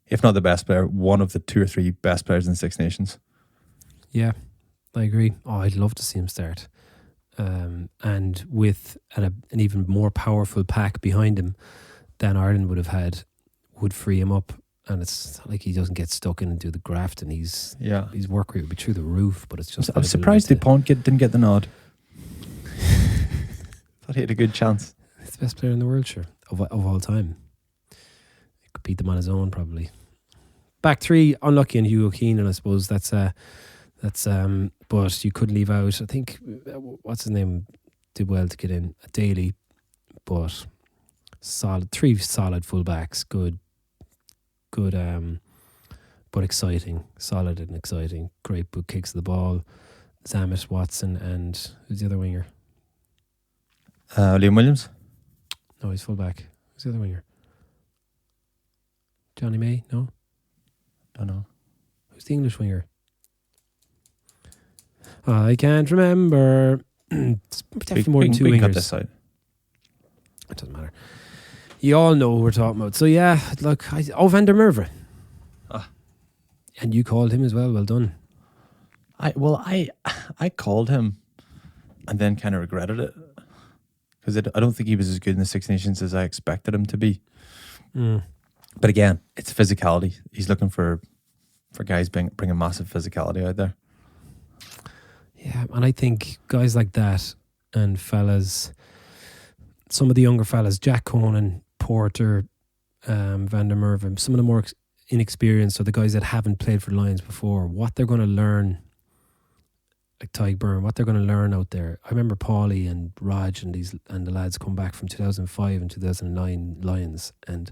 if not the best player, one of the 2 or 3 best players in the Six Nations. Yeah, I agree. Oh, I'd love to see him start. And with an even more powerful pack behind him than Ireland would have had, would free him up. and it's not like he doesn't get stuck in and do the graft, and his work rate would be through the roof. But it's just I'm surprised Dupont didn't get the nod. Thought he had a good chance. He's the best player in the world, sure, of all time. He could beat them on his own, probably. Back three, unlucky in Hugo Keenan, I suppose. That's but you couldn't leave out. I think what's his name did well to get in. Daly, but three solid fullbacks, good, but exciting, solid and exciting. Great boot kicks of the ball. Zamet, Watson, and who's the other winger? Liam Williams. No, he's fullback. Who's the other winger? Johnny May? No. Don't know. Who's the English winger? I can't remember. It's definitely more than two we can cut wingers. this out. It doesn't matter. You all know who we're talking about. So yeah, look, Van der Merwe. And you called him as well. Well done. I called him and then kind of regretted it because I don't think he was as good in the Six Nations as I expected him to be. But again, it's physicality. He's looking for guys bringing massive physicality out there. Yeah, and I think guys like that and fellas, some of the younger fellas, Jack Conan, Porter, Van der Merwe, some of the more inexperienced, or the guys that haven't played for Lions before, what they're going to learn, like Tyke Byrne, what they're going to learn out there. I remember Paulie and Raj and the lads come back from 2005 and 2009 Lions, and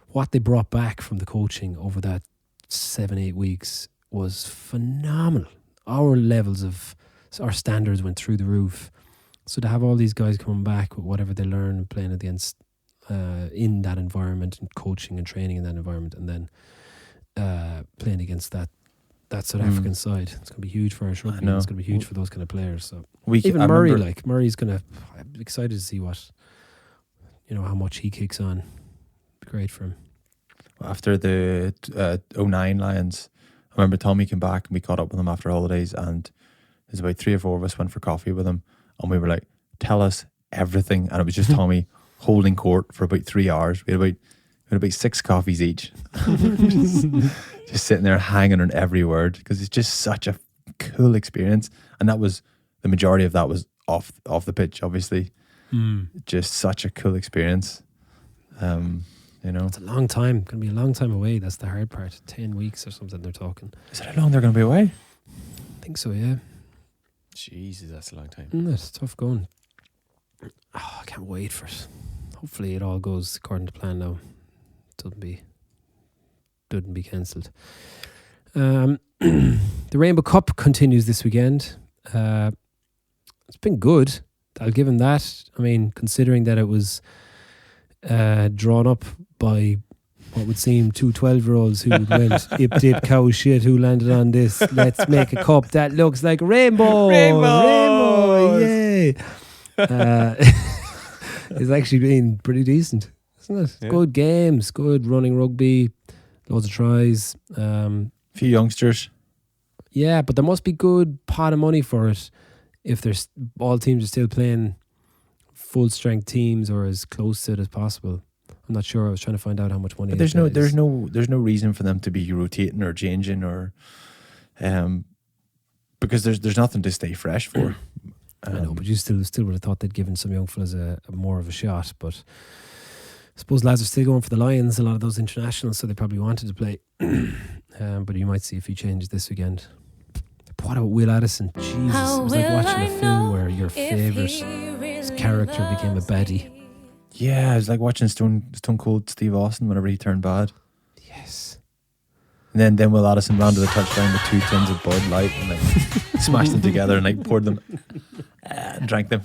what they brought back from the coaching over that 7-8 weeks was phenomenal. Our levels of our standards went through the roof. So to have all these guys coming back with whatever they learn and playing against in that environment and coaching and training in that environment, and then playing against that South African side, it's going to be huge for Irish rugby. It's going to be huge for those kind of players. So even Murray, Murray's going to. I'm excited to see how much he kicks on. Be great for him. After the 09 Lions, I remember Tommy came back and we caught up with him after holidays, and there's about 3 or 4 of us went for coffee with him, and we were like, tell us everything. And it was just Tommy holding court for about 3 hours. We had about 6 coffees each. just sitting there hanging on every word, because it's just such a cool experience. And that was, the majority of that was off the pitch, obviously. Just such a cool experience. It's a long time. Going to be a long time away. That's the hard part. 10 weeks or something they're talking. Is that how long they're going to be away? I think so, yeah. Jesus, that's a long time. It's tough going. I can't wait for it. Hopefully it all goes according to plan now. Doesn't be cancelled. The Rainbow Cup continues this weekend. It's been good. I'll give him that. I mean, considering that it was drawn up by what would seem 2 12-year-olds who went dip cow shit, who landed on this. Let's make a cup that looks like a rainbow. Rainbow, yay! It's actually been pretty decent, isn't it? Yeah. Good games, good running rugby, loads of tries. Few youngsters. Yeah, but there must be good pot of money for it if there's all teams are still playing full strength teams or as close to it as possible. I'm not sure. I was trying to find out how much money. But there's no reason for them to be rotating or changing or, because there's nothing to stay fresh for. I know, but you still would have thought they'd given some young fellas a more of a shot. But I suppose lads are still going for the Lions, a lot of those internationals, so they probably wanted to play. But you might see a few changes this weekend. What about Will Addison? Jesus, it was like watching a film where your favourite character became a baddie. Yeah, it was like watching Stone Cold Steve Austin whenever he turned bad. Yes. And then Will Addison rounded the touchdown with 2 tins of Bud Light and like smashed them together and like poured them and drank them.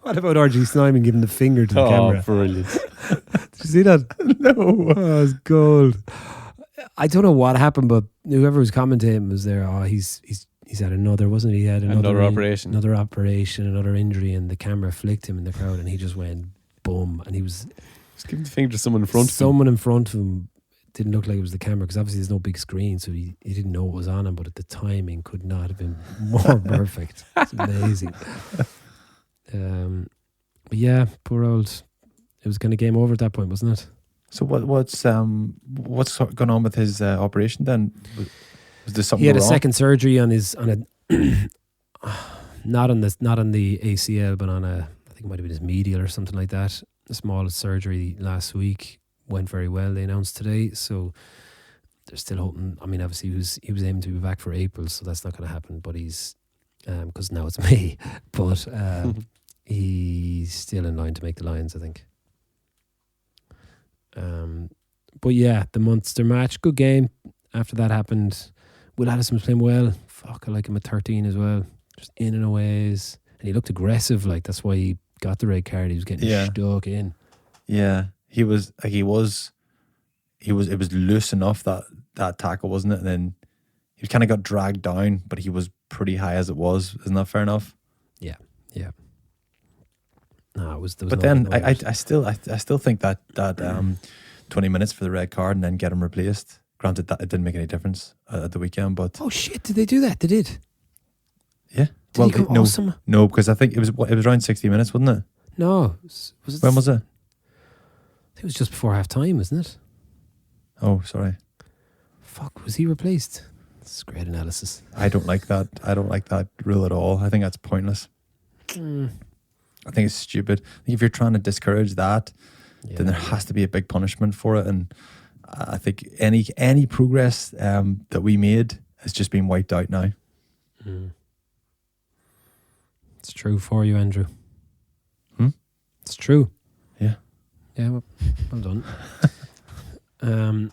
What about RG Snyman giving the finger to the camera? Brilliant. Did you see that? No. Oh, it's gold. I don't know what happened, but whoever was commentating was there. Oh, he's had another, wasn't he? He had another operation, another injury, and the camera flicked him in the crowd, and he just went boom, and he was just giving the finger to someone in front of him. Someone in front of him. Didn't look like it was the camera, because obviously there's no big screen, so he didn't know what was on him, but the timing could not have been more perfect. It's amazing. But yeah, poor old, it was kind of game over at that point, wasn't it? So what's going on with his operation then? Was there something He had a wrong? second surgery on not on the ACL, but on I think it might have been his medial or something like that. The smallest surgery last week went very well. They announced today, so they're still hoping. I mean, obviously he was aiming to be back for April, so that's not going to happen. But he's because now it's May, but he's still in line to make the Lions, I think. But yeah, the Munster match, good game. After that happened, Will Addison was playing well. Fuck, I like him at 13 as well. Just in and aways, and he looked aggressive. Like that's why he got the red card. He was getting stuck in. Yeah, it was loose enough that tackle, wasn't it? And then he kind of got dragged down, but he was pretty high as it was. Isn't that fair enough? Yeah. No, it was. But then I still think that 20 minutes for the red card and then get him replaced. Granted, that it didn't make any difference at the weekend, but oh shit, did they do that? They did. Yeah. Did he come awesome? No, because I think it was around 60 minutes, wasn't it? No, was it? When was it? I think it was just before half time, isn't it? Oh, sorry. Fuck, was he replaced? That's great analysis. I don't like that. I don't like that rule at all. I think that's pointless. I think it's stupid. I think if you're trying to discourage that, then there has to be a big punishment for it. And I think any progress that we made has just been wiped out now. It's true for you, Andrew. It's true. Yeah. Yeah, well done.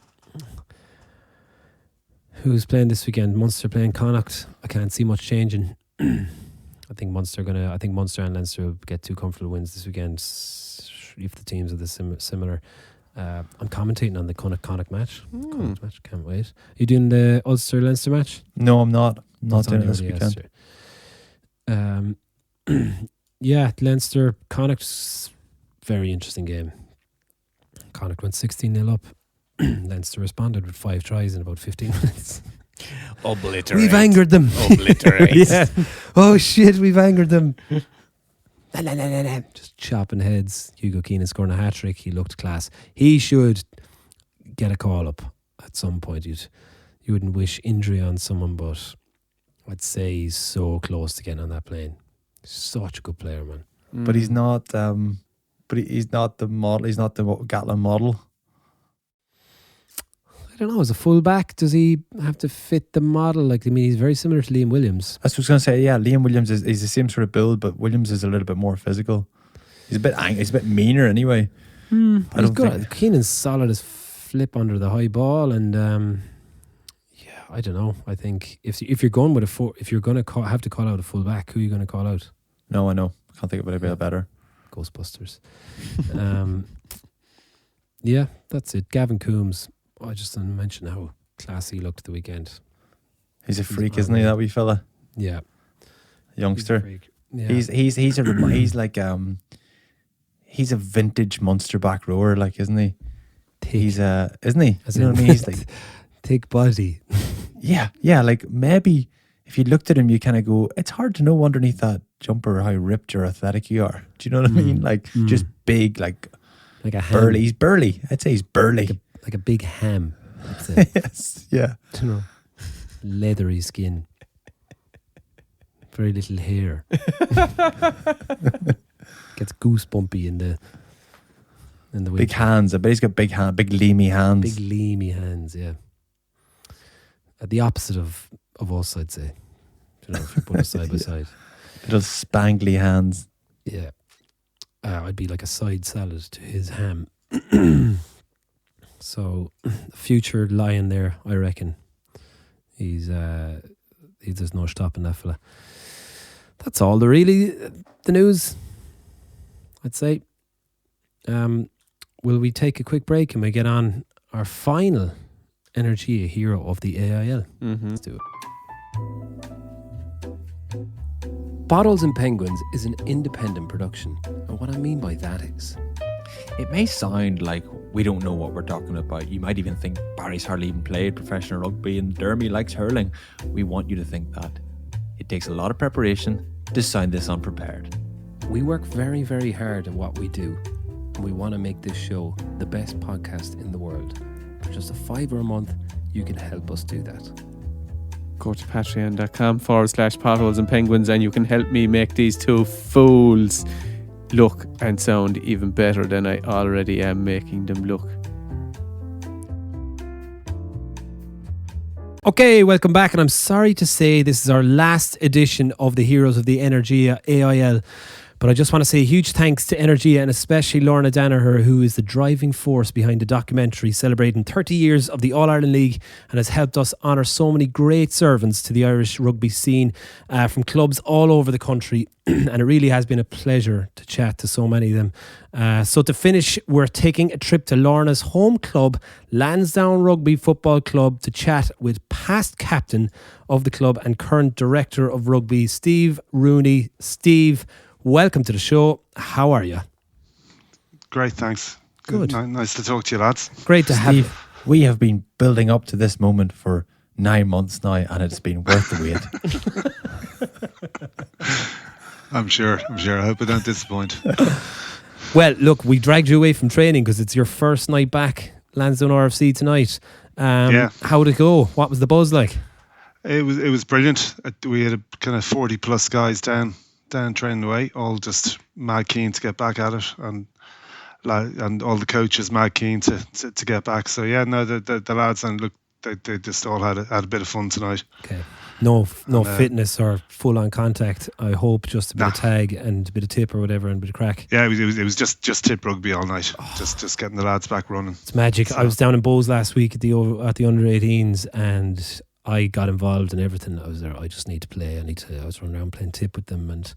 Who's playing this weekend? Munster playing Connacht. I can't see much changing. I think Munster and Leinster will get 2 comfortable wins this weekend if the teams are similar. I'm commentating on the Connacht match. Connacht match, can't wait. Are you doing the Ulster Leinster match? No, I'm not. Not doing it this weekend. Yeah, Leinster Connacht's very interesting game. Connacht went 16-0 up. Leinster responded with 5 tries in about 15 minutes. Obliterate. We've angered them. Obliterate. Yeah. Oh shit, we've angered them. Just chopping heads. Hugo Keenan scoring a hat-trick. He looked class. He should get a call up at some point. You wouldn't wish injury on someone, but I'd say he's so close to getting on that plane. Such a good player, man. But he's not. But he's not the model. He's not the Gatlin model. I don't know. As a fullback, does he have to fit the model? Like, I mean, he's very similar to Liam Williams. I was going to say, yeah, Liam Williams is the same sort of build, but Williams is a little bit more physical. He's a bit meaner anyway. I don't think Keenan's solid as flip under the high ball, and yeah, I don't know. I think if you're going with if you're going to have to call out a fullback, who are you going to call out? No, I know. I can't think of anybody better. Ghostbusters. Yeah, that's it. Gavin Coombs. I just didn't mention how classy he looked the weekend. He's a freak, isn't he? That wee fella. Yeah, youngster. Yeah. He's a vintage Munster back rower, like, isn't he? Thick. He's isn't he? As You know in what I mean? He's like thick body. yeah. Like maybe if you looked at him, you kind of go, it's hard to know underneath that jumper how ripped or athletic you are. Do you know what I mean? Like just big, like a ham. burly. He's burly. I'd say he's burly. Like a big ham. That's it. Yes. Yeah. You know, leathery skin. Very little hair. Gets goosebumpy in the winter. Big hands. I bet he's got big leamy hands. Big leamy hands, yeah. The opposite of us, I'd say. You know, if you put us side by side. Little spangly hands. Yeah. I'd be like a side salad to his ham. So, future lion there, I reckon. There's no stopping that fella. That's all the news, I'd say. Will we take a quick break and we get on our final Energy hero of the AIL? Let's do it. Bottles and Penguins is an independent production, and what I mean by that is, It may sound like we don't know what we're talking about. You might even think Barry's hardly even played professional rugby and Dermy likes hurling. We want you to think that. It takes a lot of preparation to sound this unprepared. we work very, very hard at what we do. and we want to make this show the best podcast in the world. For just $5 a month, you can help us do that. Go to patreon.com/potholes and penguins and you can help me make these two fools look and sound even better than I already am making them look. Okay, welcome back, and I'm sorry to say this is our last edition of the Heroes of the Energia AIL, but I just want to say a huge thanks to Energia and especially Lorna Danaher, who is the driving force behind the documentary celebrating 30 years of the All-Ireland League and has helped us honour so many great servants to the Irish rugby scene from clubs all over the country, and it really has been a pleasure to chat to so many of them. So to finish, we're taking a trip to Lorna's home club, Lansdowne Rugby Football Club, to chat with past captain of the club and current director of rugby, Steve Rooney. Steve, welcome to the show. How are you? Great, thanks. Good. Nice to talk to you, lads. Great to have you. Steve, we have been building up to this moment for 9 months now, and it's been worth the wait. I'm sure. I hope I don't disappoint. Well, look, we dragged you away from training because it's your first night back, Lansdowne RFC tonight. Yeah. How'd it go? What was the buzz like? It was brilliant. We had a kind of 40 plus guys down training away, all just mad keen to get back at it, and all the coaches mad keen to get back. So yeah, no, the lads, and look, they just all had a bit of fun tonight. Okay. No fitness or full on contact. I hope just a bit of tag and a bit of tip or whatever and a bit of crack. Yeah, it was just tip rugby all night. Just getting the lads back running. It's magic. I was down in Bowes last week at the under 18s and I got involved in everything. I was there. I just need to play. I was running around playing tip with them, and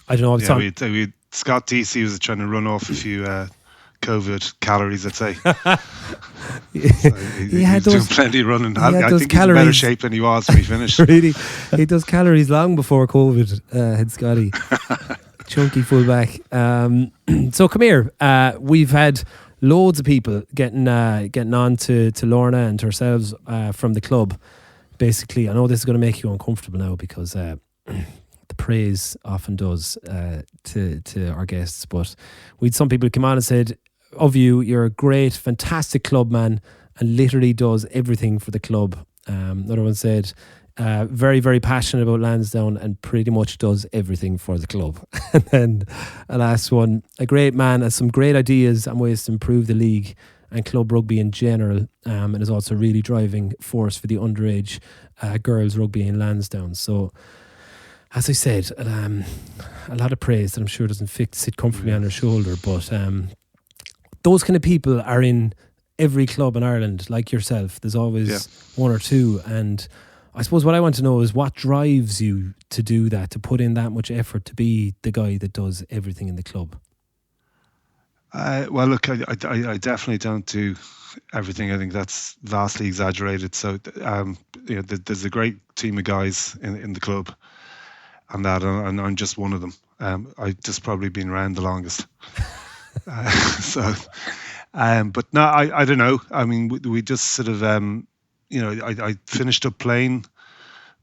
I don't know. We had Scott DC was trying to run off a few COVID calories, I'd say. So he was doing plenty of running. I think he's in better shape than he was when he finished. Really, he does calories long before COVID. Had Scotty, chunky fullback. So come here. We've had loads of people getting on to Lorna and to ourselves from the club. Basically, I know this is going to make you uncomfortable now because the praise often does to our guests, but we had some people come on and said of you, you're a great, fantastic club man and literally does everything for the club. Another one said very, very passionate about Lansdowne and pretty much does everything for the club. And then a last one, a great man, has some great ideas and ways to improve the league and club rugby in general, and is also a really driving force for the underage girls rugby in Lansdowne. So as I said, a lot of praise that I'm sure doesn't sit comfortably on her shoulder, but those kind of people are in every club in Ireland, like yourself. There's always one or two, and I suppose what I want to know is what drives you to do that, to put in that much effort, to be the guy that does everything in the club. Well, look, I definitely don't do everything. I think that's vastly exaggerated. So, there's a great team of guys in the club, and I'm just one of them. I've just probably been around the longest. But no, I don't know. I mean, we just sort of, I finished up playing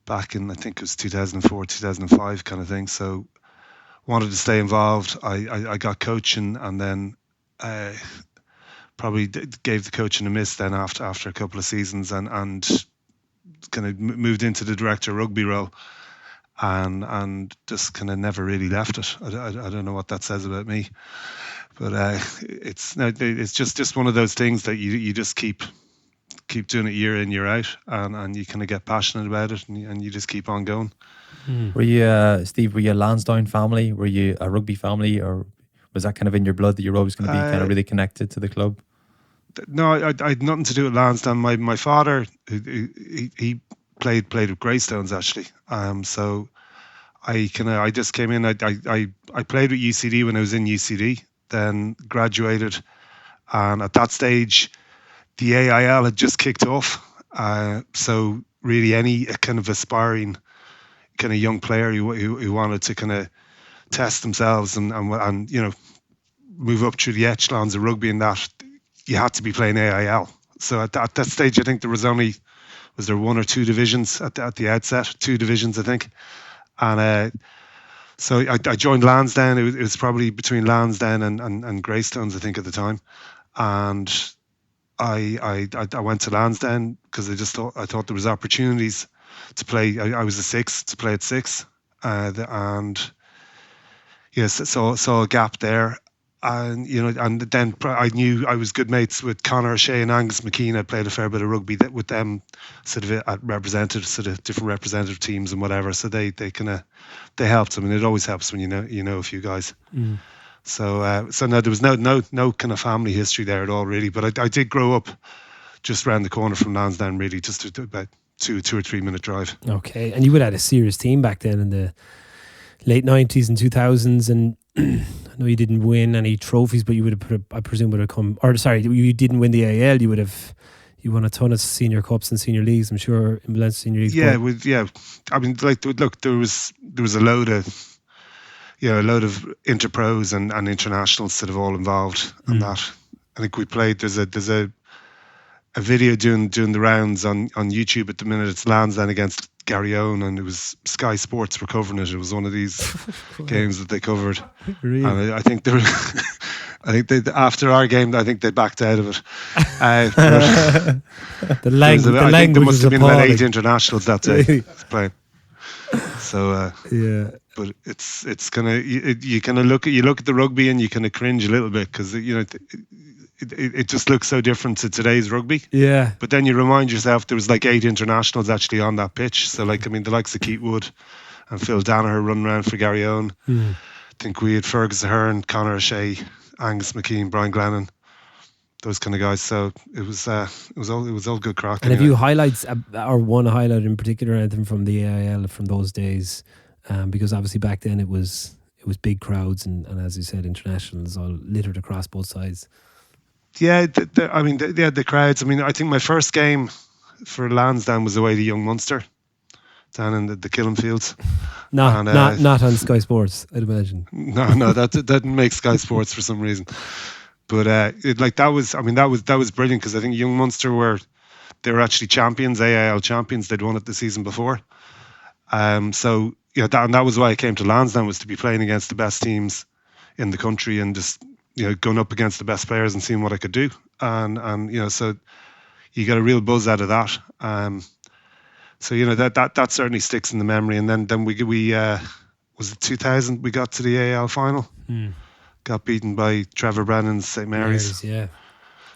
back in, I think it was 2004, 2005 kind of thing. So wanted to stay involved. I got coaching, and then probably gave the coaching a miss then after a couple of seasons, and kind of moved into the director of rugby role, and just kind of never really left it. I don't know what that says about me, but it's just one of those things that you just keep doing it year in, year out, and you kind of get passionate about it, and you just keep on going. Were you, Steve, were you a Lansdowne family? Were you a rugby family, or was that kind of in your blood that you're always going to be kind of really connected to the club? No, I had nothing to do with Lansdowne. My father, he played with Greystones actually. So I just came in. I played with UCD when I was in UCD, then graduated, and at that stage, the AIL had just kicked off. So really, any kind of aspiring kind of young player who wanted to kind of test themselves and move up through the echelons of rugby, and that you had to be playing AIL. So at that stage, I think there was one or two divisions at the outset, two divisions I think, and So I joined Lansdowne. It was probably between Lansdowne and Greystones, I think, at the time. And I went to Lansdowne because I thought there was opportunities to play. I was a six, to play at six, and yes, saw a gap there. And and then I knew I was good mates with Conor O'Shea and Angus McKean. I played a fair bit of rugby with them, sort of at different representative teams and whatever. So they helped. I mean, it always helps when you know a few guys. Mm. So no, there was no kind of family history there at all, really. But I did grow up just round the corner from Lansdowne, really, just about two or 3 minute drive. Okay, and you would have had a serious team back then in the late 90s and 2000s, and I know you didn't win any trophies, but you would have I presume would have come, or sorry, you didn't win the AIL. You won a ton of senior cups and senior leagues, I'm sure, in Valencia senior leagues. Yeah, I mean, like, look, there was a load of interpros and internationals that have all involved in that. I think we played. There's a video doing the rounds on YouTube at the minute. It's Lansdowne against Garryowen, and it was Sky Sports were covering it. It was one of these games that they covered. Really? And I think after our game, I think they backed out of it. The language I think there must have been about 8 appalling. internationals that day playing. So Yeah. but it's kind of you kind of look at the rugby and you kind of cringe a little bit because it just looks so different to today's rugby. Yeah. But then you remind yourself there was like 8 internationals actually on that pitch. So like, I mean, the likes of Keith Wood and Phil Danaher running around for Garryowen. I think we had Fergus Ahern, Conor O'Shea, Angus McKean, Brian Glennon, those kind of guys. So it was all good crack. And have you highlights or one highlight in particular, anything from the AIL from those days? Because obviously back then it was big crowds and as you said, internationals all littered across both sides. Yeah, the crowds. I mean, I think my first game for Lansdowne was away to Young Munster down in the Killam Fields. Not on Sky Sports, I'd imagine. No, that didn't make Sky Sports for some reason. But that was brilliant because I think Young Munster were actually champions, AIL champions. They'd won it the season before. So that was why I came to Lansdowne, was to be playing against the best teams in the country and just going up against the best players and seeing what I could do. And so you got a real buzz out of that. So that certainly sticks in the memory. And then we was it 2000 we got to the AIL final. Got beaten by Trevor Brennan's St Mary's. Yeah.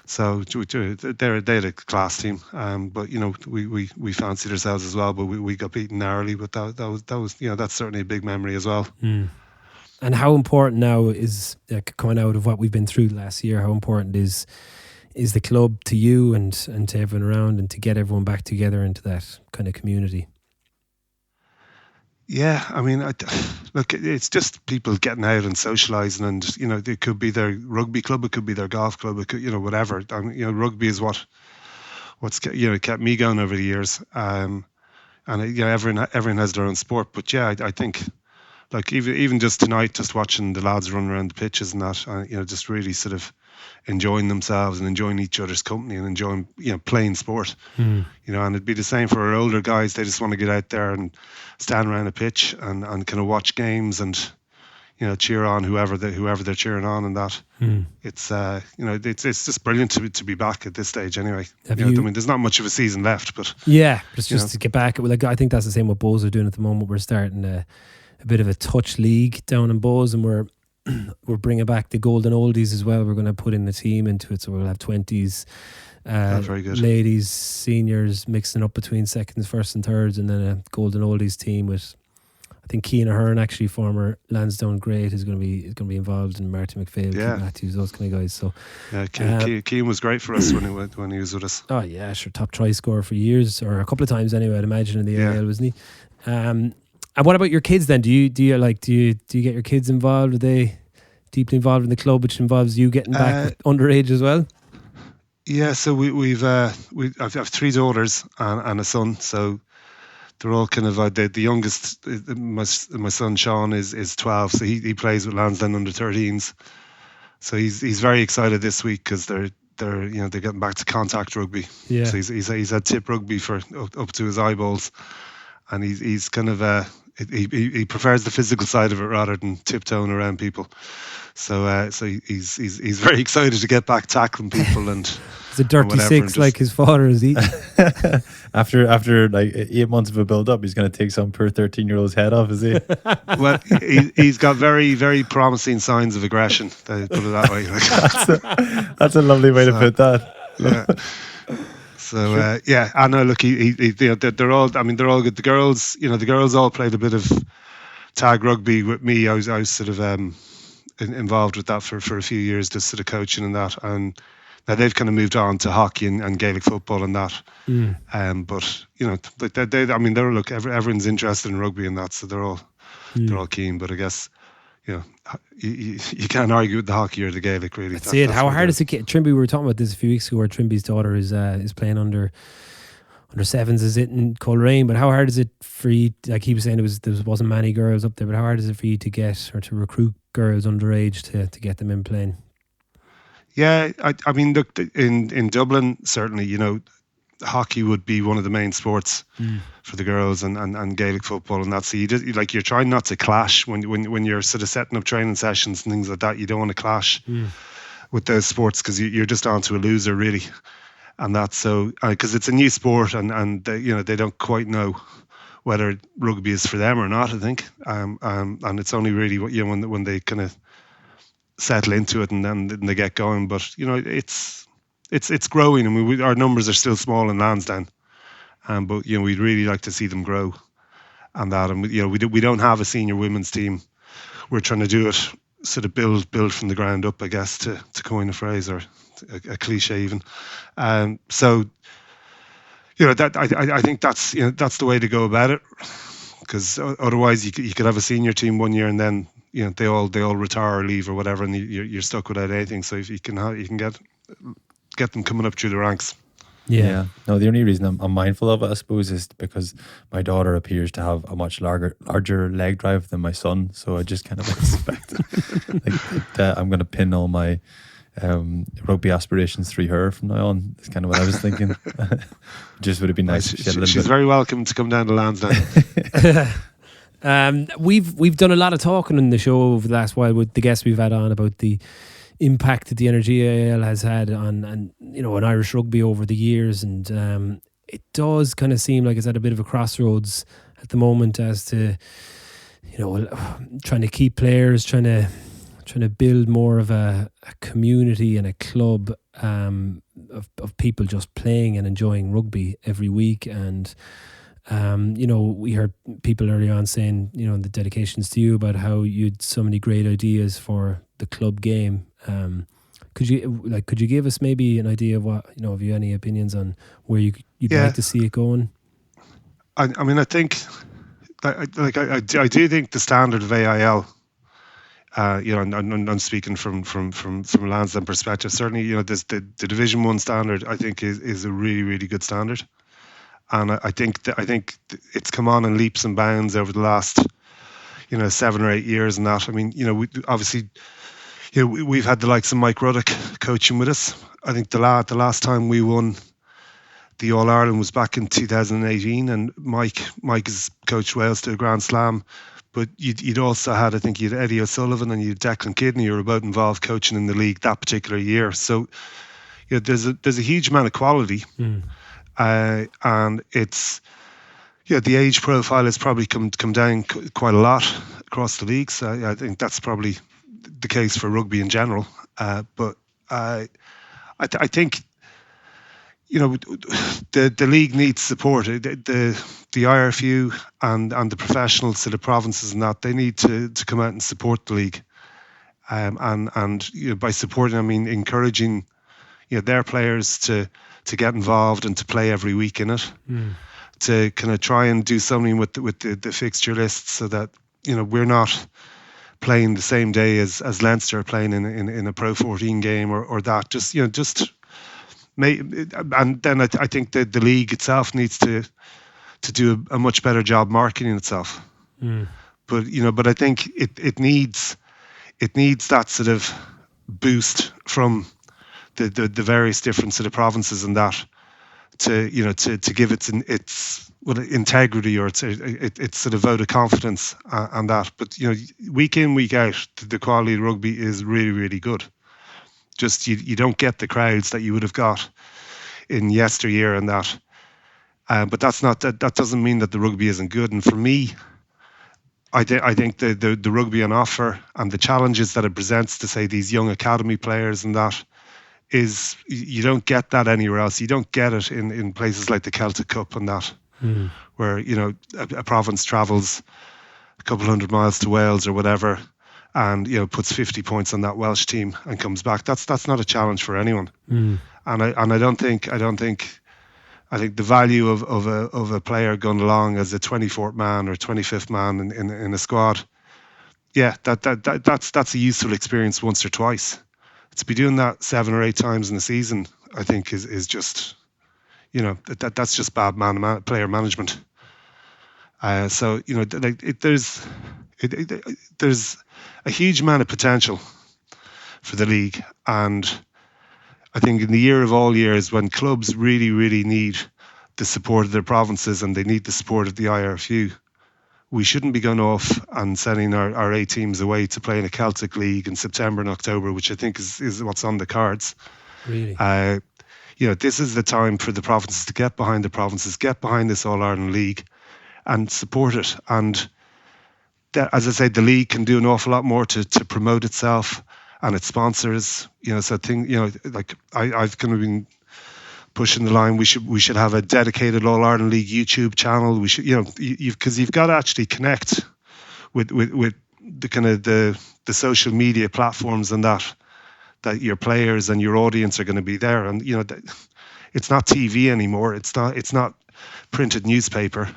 So they had a class team, but we fancied ourselves as well, but we got beaten narrowly. But that was that's certainly a big memory as well. And how important now is coming out of what we've been through last year? How important is the club to you and to everyone around, and to get everyone back together into that kind of community? Yeah, I mean, look, it's just people getting out and socialising, and it could be their rugby club, it could be their golf club, it could whatever. Rugby is what's kept me going over the years, and everyone has their own sport. But yeah, I think like even just tonight, just watching the lads run around the pitches and that, just really sort of enjoying themselves and enjoying each other's company and enjoying playing sport. And it'd be the same for our older guys. They just want to get out there and stand around a pitch and kind of watch games and cheer on whoever they're cheering on, and that. It's it's just brilliant to be back at this stage anyway. I mean, there's not much of a season left, but it's just to get back. Like, I think that's the same what Bowes are doing at the moment. We're starting a bit of a touch league down in Bowes, and we're bringing back the golden oldies as well. We're going to put in a team into it, so we'll have 20s, very good. ladies, seniors, mixing up between seconds, first and thirds, and then a golden oldies team with, I think, Cian Ahern, actually former Lansdowne great, is going to be involved, in Marty McPhail, Keith Matthews, those kind of guys. So Cian was great for us when he was with us. Oh yeah, sure, top try scorer for years, or a couple of times anyway, I'd imagine, in the AIL, wasn't he? And what about your kids then? Do you get your kids involved? Are they deeply involved in the club, which involves you getting back underage as well? Yeah, so I've 3 daughters and a son, so they're all kind of the youngest. My son Sean is 12, so he plays with Lansdowne under 13s. So he's very excited this week because they're getting back to contact rugby. Yeah. So he's had tip rugby for up to his eyeballs, and he's kind of he prefers the physical side of it rather than tiptoeing around people. So he's very excited to get back tackling people and. He's a dirty six like his father, is he? After like 8 months of a build up, he's going to take some poor 13-year-old's head off, is he? Well, he's got very, very promising signs of aggression. Put it that way. That's a lovely way to put that. Yeah. So yeah, I know. Look, they're all. I mean, they're all good. The girls all played a bit of tag rugby with me. I was sort of involved with that for a few years, just sort of coaching and that. And now they've kind of moved on to hockey and Gaelic football and that. But look, everyone's interested in rugby and that, so they're all keen. But I guess you can't argue with the hockey or the Gaelic, really. That's it. How hard is it? Trimby, we were talking about this a few weeks ago, where Trimby's daughter is playing under sevens, is it, in Coleraine? But how hard is it for you? Like he was saying, there wasn't many girls up there, but how hard is it for you to get or to recruit girls underage to get them in playing? Yeah, I mean, look, in Dublin, certainly, hockey would be one of the main sports for the girls and Gaelic football and that. So you're trying not to clash when you're sort of setting up training sessions and things like that. You don't want to clash with those sports because you're just onto a loser, really. And that's so because it's a new sport and they don't quite know whether rugby is for them or not, I think. And it's only really when they kind of settle into it and then they get going. But it's growing. I mean, our numbers are still small in Lansdowne, but we'd really like to see them grow, and that. And we don't have a senior women's team. We're trying to do it sort of build from the ground up, I guess, to coin a phrase or a cliche even. So that I think that's that's the way to go about it, because otherwise you could have a senior team one year and then they all retire or leave or whatever, and you're stuck without anything. So if you can get them coming up through the ranks. Yeah. No, the only reason I'm mindful of it, I suppose, is because my daughter appears to have a much larger leg drive than my son. So I just kind of expect I'm going to pin all my rugby aspirations through her from now on. That's kind of what I was thinking. Just would have been nice. She's very welcome to come down to Lansdowne. We've done a lot of talking in the show over the last while with the guests we've had on about the impact that the NRGAL has had on Irish rugby over the years, and it does kind of seem like it's at a bit of a crossroads at the moment as to trying to keep players, trying to build more of a community and a club of people just playing and enjoying rugby every week. And we heard people earlier on saying, the dedications to you about how you had so many great ideas for the club game. Could you give us maybe an idea of what, have you any opinions on where you'd like to see it going? I mean, I think, I do think the standard of AIL, I'm speaking from Lansdowne perspective. Certainly, the Division 1 standard, I think, is a really, really good standard. And I think it's come on in leaps and bounds over the last, 7 or 8 years and that. I mean, obviously, we've had the likes of Mike Ruddock coaching with us. I think the last time we won the All Ireland was back in 2018, and Mike has coached Wales to a Grand Slam. But you'd also had, I think, you'd Eddie O'Sullivan and you'd Declan Kidney, who were both involved coaching in the league that particular year. So there's a huge amount of quality, and it's the age profile has probably come down quite a lot across the league. So I think that's probably the case for rugby in general. But I think the league needs support. The IRFU and the professional sort of provinces and that, they need to come out and support the league. And by supporting, I mean encouraging their players to get involved and to play every week in it. To kind of try and do something with the fixture list, so that we're not playing the same day as Leinster playing in a Pro 14 game or that. And then I think that the league itself needs to do a much better job marketing itself. But I think it needs that sort of boost from the various different sort of provinces and that to give its integrity or its sort of vote of confidence and that. But week in, week out, the quality of rugby is really, really good. Just you don't get the crowds that you would have got in yesteryear and that. But that doesn't mean that the rugby isn't good. And for me, I think the rugby on offer and the challenges that it presents to, say, these young academy players and that is, you don't get that anywhere else. You don't get it in places like the Celtic Cup and that, where a province travels a couple hundred miles to Wales or whatever, and puts 50 points on that Welsh team and comes back. That's not a challenge for anyone. And I think the value of a player going along as a 24th man or 25th man in a squad, that's a useful experience once or twice. To be doing that 7 or 8 times in a season, I think is just, that's just bad player management. So there's a huge amount of potential for the league, and I think in the year of all years, when clubs really, really need the support of their provinces and they need the support of the IRFU, we shouldn't be going off and sending our A teams away to play in a Celtic league in September and October, which I think is what's on the cards. Really? This is the time for the provinces to get behind the provinces, get behind this All-Ireland League and support it. And as I say, the league can do an awful lot more to promote itself and its sponsors. I've kind of been pushing the line. We should have a dedicated All-Ireland League YouTube channel. We should, because you've got to actually connect with the kind of the social media platforms and that your players and your audience are going to be there. And it's not TV anymore. It's not printed newspaper.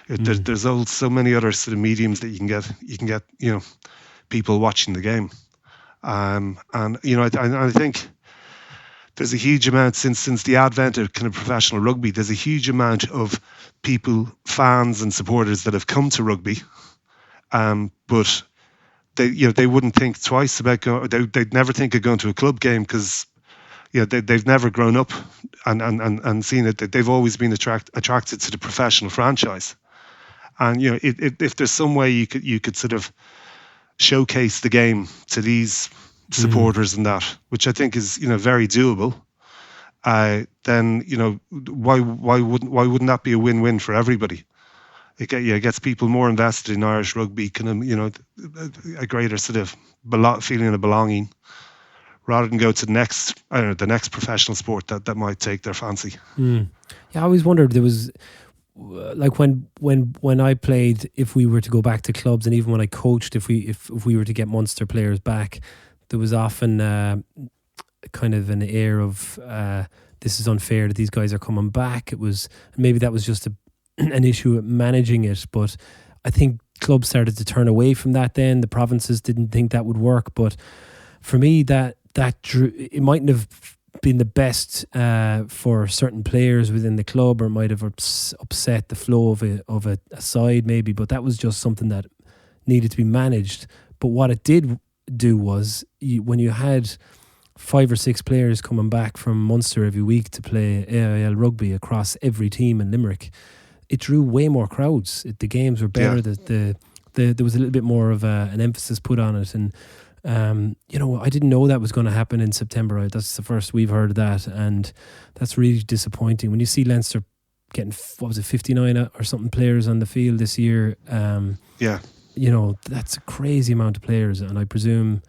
There's so many other sort of mediums that you can get people watching the game. And I think there's a huge amount since the advent of kind of professional rugby. There's a huge amount of people, fans and supporters that have come to rugby, but they wouldn't think twice about going. They'd never think of going to a club game because they've never grown up and seen it. That they've always been attracted to the professional franchise. And if there's some way you could sort of showcase the game to these supporters and that, which I think is very doable, then why wouldn't that be a win-win for everybody? It gets people more invested in Irish rugby, kind of a greater sort of feeling of belonging, rather than go to the next professional sport that might take their fancy. Yeah, I always wondered, there was like when I played, if we were to go back to clubs, and even when I coached, if we were to get Munster players back, there was often kind of an air of this is unfair that these guys are coming back. Maybe that was just an issue of managing it, but I think clubs started to turn away from that. Then the provinces didn't think that would work, but for me, that it mightn't have been the best for certain players within the club, or might have upset the flow of a side maybe, but that was just something that needed to be managed. But what it did do was, when you had 5 or 6 players coming back from Munster every week to play AIL rugby across every team in Limerick, it drew way more crowds. The games were better. Yeah. There was a little bit more of an emphasis put on it, and I didn't know that was going to happen in September. That's the first we've heard of that, and that's really disappointing. When you see Leinster getting 59 or something players on the field this year, that's a crazy amount of players, and I presume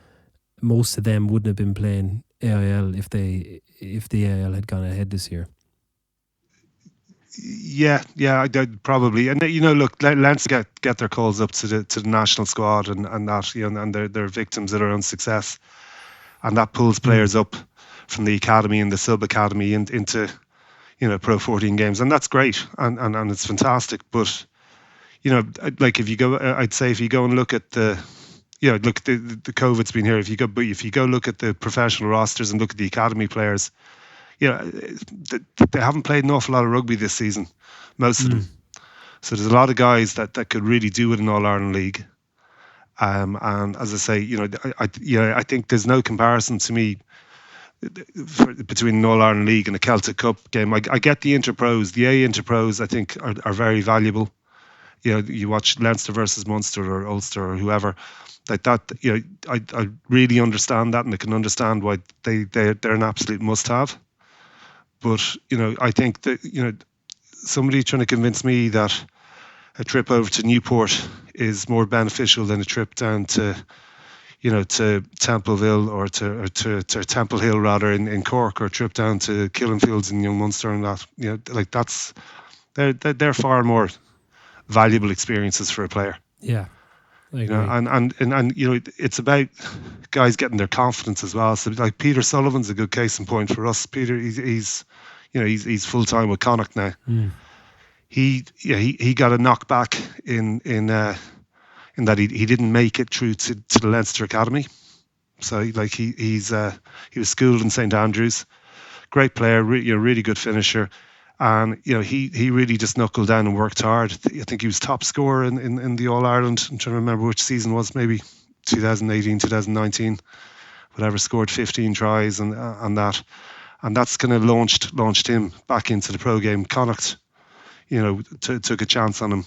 most of them wouldn't have been playing AIL if the AIL had gone ahead this year. Yeah, I did probably. And look, Leinster get their calls up to the national squad and that, and they're victims of their own success, and that pulls players up from the academy and the sub academy into Pro 14 games, and that's great, and it's fantastic. But like if you go, I'd say if you go and look at the COVID's been here. If you go look at the professional rosters and look at the academy players, they haven't played an awful lot of rugby this season, most of them. So there's a lot of guys that could really do it in All-Ireland League. And as I say, I think there's no comparison to me between an All Ireland League and a Celtic Cup game. I get the interpros. The A interpros, I think, are very valuable. You watch Leinster versus Munster or Ulster or whoever, like that. I really understand that, and I can understand why they're an absolute must-have. But I think that somebody trying to convince me that a trip over to Newport is more beneficial than a trip down to Templeville or to Temple Hill rather in Cork, or a trip down to Killenfields in Young Munster and that. Like they're far more valuable experiences for a player. Yeah. I agree. And it's about guys getting their confidence as well. So like Peter Sullivan's a good case in point for us. Peter, he's full time with Connacht now. He got a knock back in that he didn't make it through to the Leinster Academy. So he was schooled in St Andrews, great player, really good finisher. And he really just knuckled down and worked hard. I think he was top scorer in the All Ireland. I'm trying to remember which season it was, maybe 2018, 2019, whatever. Scored 15 tries and that, and that's kind of launched him back into the pro game. Connacht, took a chance on him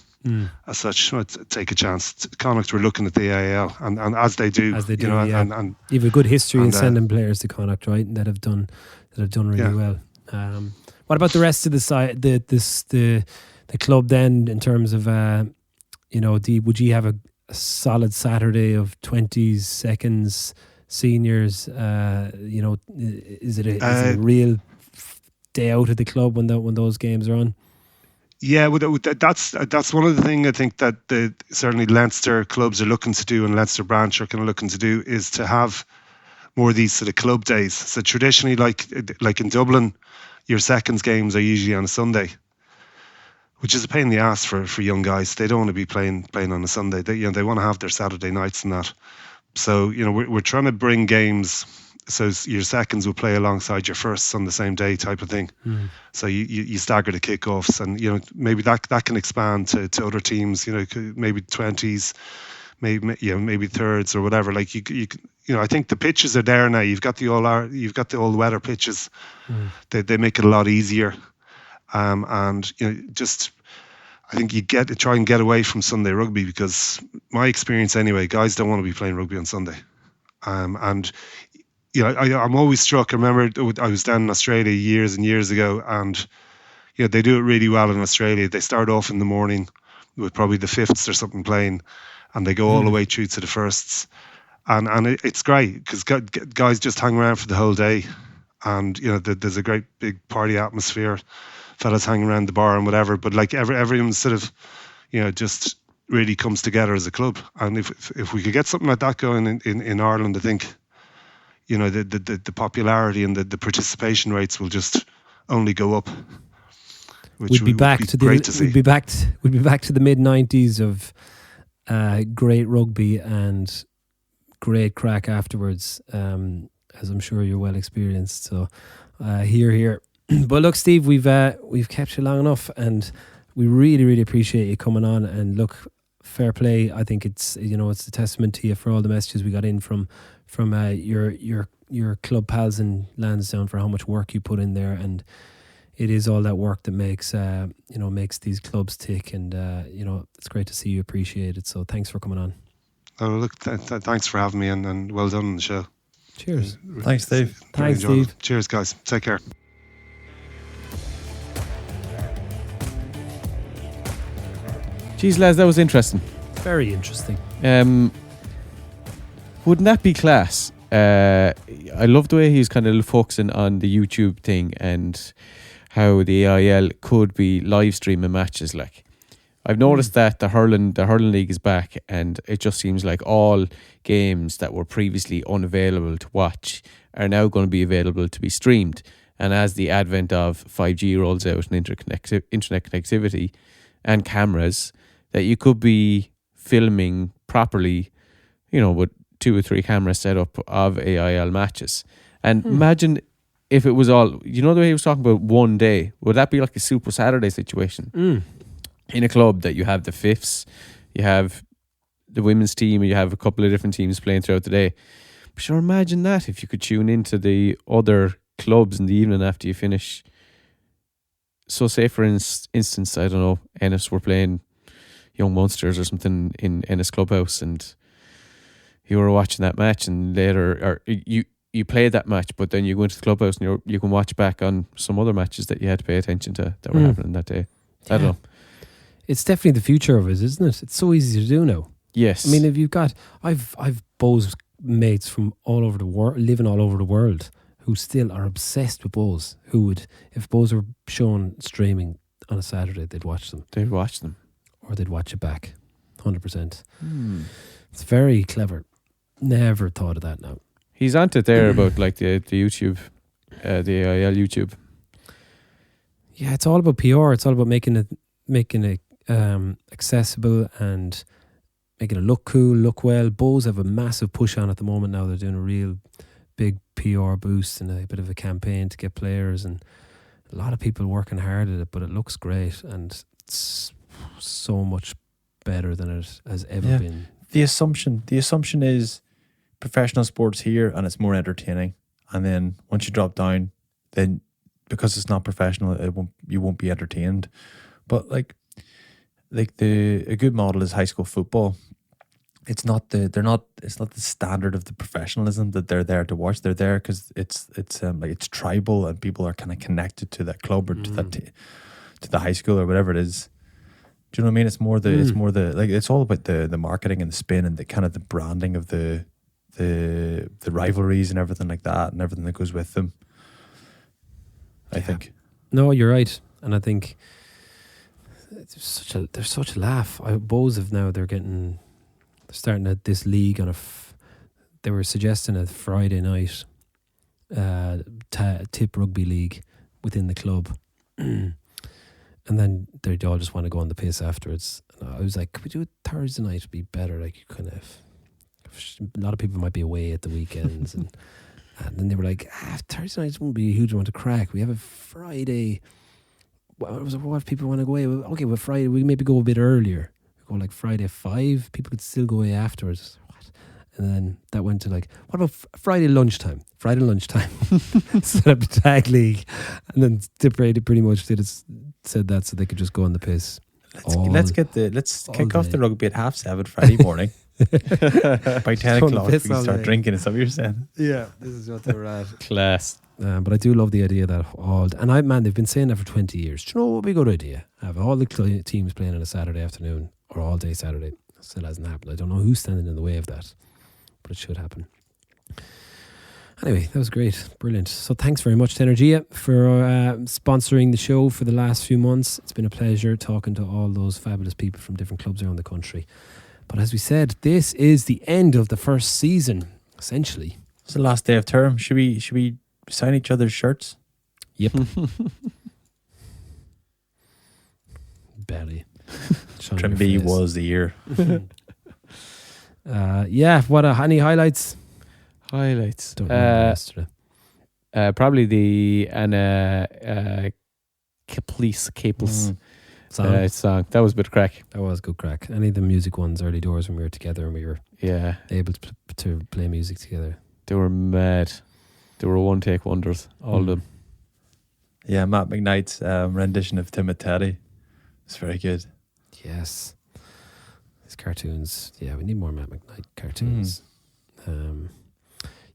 as such. Take a chance. Connacht were looking at the AIL, and as they do, yeah. and you have a good history in sending players to Connacht, right? And that have done really well. What about the rest of the side? The club then, in terms of would you have a solid Saturday of 20s, seconds, seniors? Is it a real day out at the club when those games are on? Yeah, that's one of the things I think that certainly Leinster clubs are looking to do, and Leinster branch are kind of looking to do, is to have more of these sort of club days. So traditionally, like in Dublin, your seconds games are usually on a Sunday, which is a pain in the ass for young guys. They don't want to be playing on a Sunday. They want to have their Saturday nights and that. So we're trying to bring games so your seconds will play alongside your firsts on the same day, type of thing. So you stagger the kickoffs, and maybe that can expand to other teams. Maybe 20s, maybe thirds or whatever. Like I think the pitches are there now. You've got the all weather pitches. They make it a lot easier. And I think you try and get away from Sunday rugby, because my experience anyway, guys don't want to be playing rugby on Sunday. And I'm always struck. I remember I was down in Australia years and years ago, and they do it really well in Australia. They start off in the morning with probably the fifths or something playing, and they go all the way through to the firsts. And it's great because guys just hang around for the whole day, and there's a great big party atmosphere. Fellas hang around the bar and whatever, but like everyone sort of just really comes together as a club. And if we could get something like that going in Ireland, I think the popularity and the participation rates will just only go up. We'd be back to the mid 90s of great rugby and great crack afterwards, as I'm sure you're well experienced. So here. But look, Steve, we've kept you long enough, and we really, really appreciate you coming on. And look, fair play. I think it's a testament to you for all the messages we got in from your club pals in Lansdowne, for how much work you put in there, and it is all that work that makes these clubs tick. And it's great to see you appreciate it. So thanks for coming on. Oh, look, thanks for having me, and well done on the show. Cheers. Thanks, Steve. Thanks, Steve. Cheers, guys. Take care. Jeez, lads, that was interesting. Very interesting. Wouldn't that be class? I love the way he's kind of focusing on the YouTube thing and how the AIL could be live streaming matches. Like, I've noticed that the hurling league is back, and it just seems like all games that were previously unavailable to watch are now going to be available to be streamed. And as the advent of 5G rolls out and internet connectivity and cameras, that you could be filming properly, with 2 or 3 cameras set up of AIL matches. And imagine if it was all, the way he was talking about one day, would that be like a Super Saturday situation? In a club that you have the fifths, you have the women's team, and you have a couple of different teams playing throughout the day. Sure, imagine that if you could tune into the other clubs in the evening after you finish. So say for instance, I don't know, Ennis were playing Young Munsters or something in Ennis Clubhouse, and you were watching that match, and later, or you played that match, but then you go into the clubhouse and you can watch back on some other matches that you had to pay attention to that were happening that day. I don't know. It's definitely the future of it, isn't it? It's so easy to do now. Yes. I mean, if you've got, I've Bose mates from all over the world, living all over the world, who still are obsessed with Bose. Who would, if Bose were shown streaming on a Saturday, they'd watch them. They'd watch them. Or they'd watch it back. 100%. It's very clever. Never thought of that now. He's onto it there about like the YouTube, the AIL YouTube. Yeah, it's all about PR. It's all about making it accessible and making it look cool, look well. Bose have a massive push on at the moment now. They're doing a real big PR boost and a bit of a campaign to get players, and a lot of people working hard at it, but it looks great and it's so much better than it has ever been. The assumption is professional sports here and it's more entertaining, and then once you drop down, then because it's not professional, you won't be entertained. But like a good model is high school football. It's not the standard of the professionalism that they're there to watch. They're there because it's tribal, and people are kind of connected to that club or to that to the high school or whatever it is. Do you know what I mean? It's more the like it's all about the marketing and the spin and the kind of the branding of the rivalries and everything like that, and everything that goes with them. I think. No, you're right, and I think there's such a laugh. Bose have now they're starting at this league on they were suggesting a Friday night tip rugby league within the club. And then they all just want to go on the piss afterwards. And I was like, could we do it Thursday night? It'd be better. Like, you kind of, a lot of people might be away at the weekends. and then they were like, Thursday night won't be a huge amount of crack. We have a Friday. What if people want to go away? Well, okay, well, Friday, we maybe go a bit earlier. We go like Friday 5. People could still go away afterwards. What? And then that went to like, what about Friday lunchtime? Set up a tag league. And then Tip Radio pretty much said that so they could just go on the piss. Let's kick off the rugby at 7:30 Friday morning. By 10 o'clock we can start drinking. Is that what you're saying? Yeah, this is what they were at. Class. But I do love the idea that they've been saying that for 20 years. Do you know what would be a good idea? Have all the teams playing on a Saturday afternoon or all day Saturday. Still hasn't happened. I don't know who's standing in the way of that, but it should happen. Anyway, that was great. Brilliant. So thanks very much to Energia for sponsoring the show for the last few months. It's been a pleasure talking to all those fabulous people from different clubs around the country. But as we said, this is the end of the first season, essentially. It's the last day of term. Should we sign each other's shirts? Yep. Barely. Trimby was the year. Any highlights? Highlights. Don't remember yesterday. Probably the Caples song. That was a bit of crack. That was good crack. Any of the music ones early doors when we were together and we were able to play music together. They were mad. They were one-take wonders, all of them. Yeah, Matt McKnight's rendition of Tim and Teddy. It's very good. Yes. His cartoons. Yeah, we need more Matt McKnight cartoons.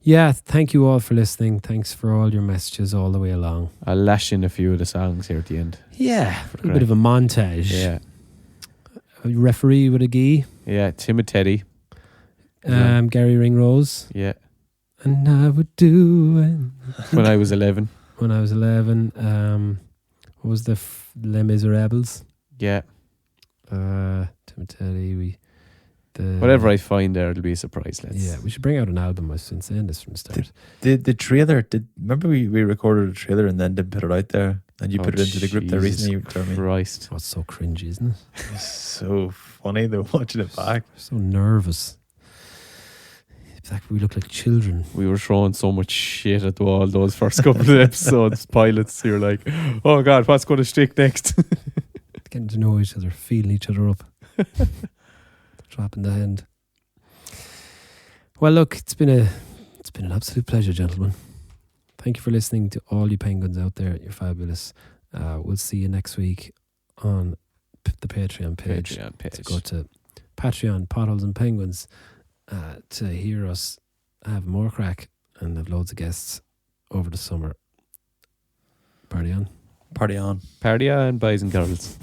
Thank you all for listening. Thanks for all your messages all the way along. I'll lash in a few of the songs here at the end. Yeah, a bit of a montage. Yeah. A referee with a gi. Yeah, Tim and Teddy. Gary Ringrose. Yeah. And I would do it. When I was 11. When I was 11. What was the Les Miserables? Yeah. Tim and Teddy. Whatever I find there, it'll be a surprise. We should bring out an album. I've been saying this from the start. The trailer. Remember we recorded a trailer and then didn't put it out there, and you put it into the group there recently. Christ, it's so cringy, isn't it? It's so funny though watching it back. So nervous. It's like we look like children. We were throwing so much shit at the wall those first couple of episodes. Pilots, you're like, oh God, what's going to stick next? Getting to know each other, feeling each other up. Dropping the hand. Well, look, it's been It's been an absolute pleasure, gentlemen. Thank you for listening to all you penguins out there. You're fabulous. We'll see you next week on the Patreon page. So go to Patreon, Potholes and Penguins, to hear us have more crack and have loads of guests over the summer. Party on. Party on. Party on, boys and girls.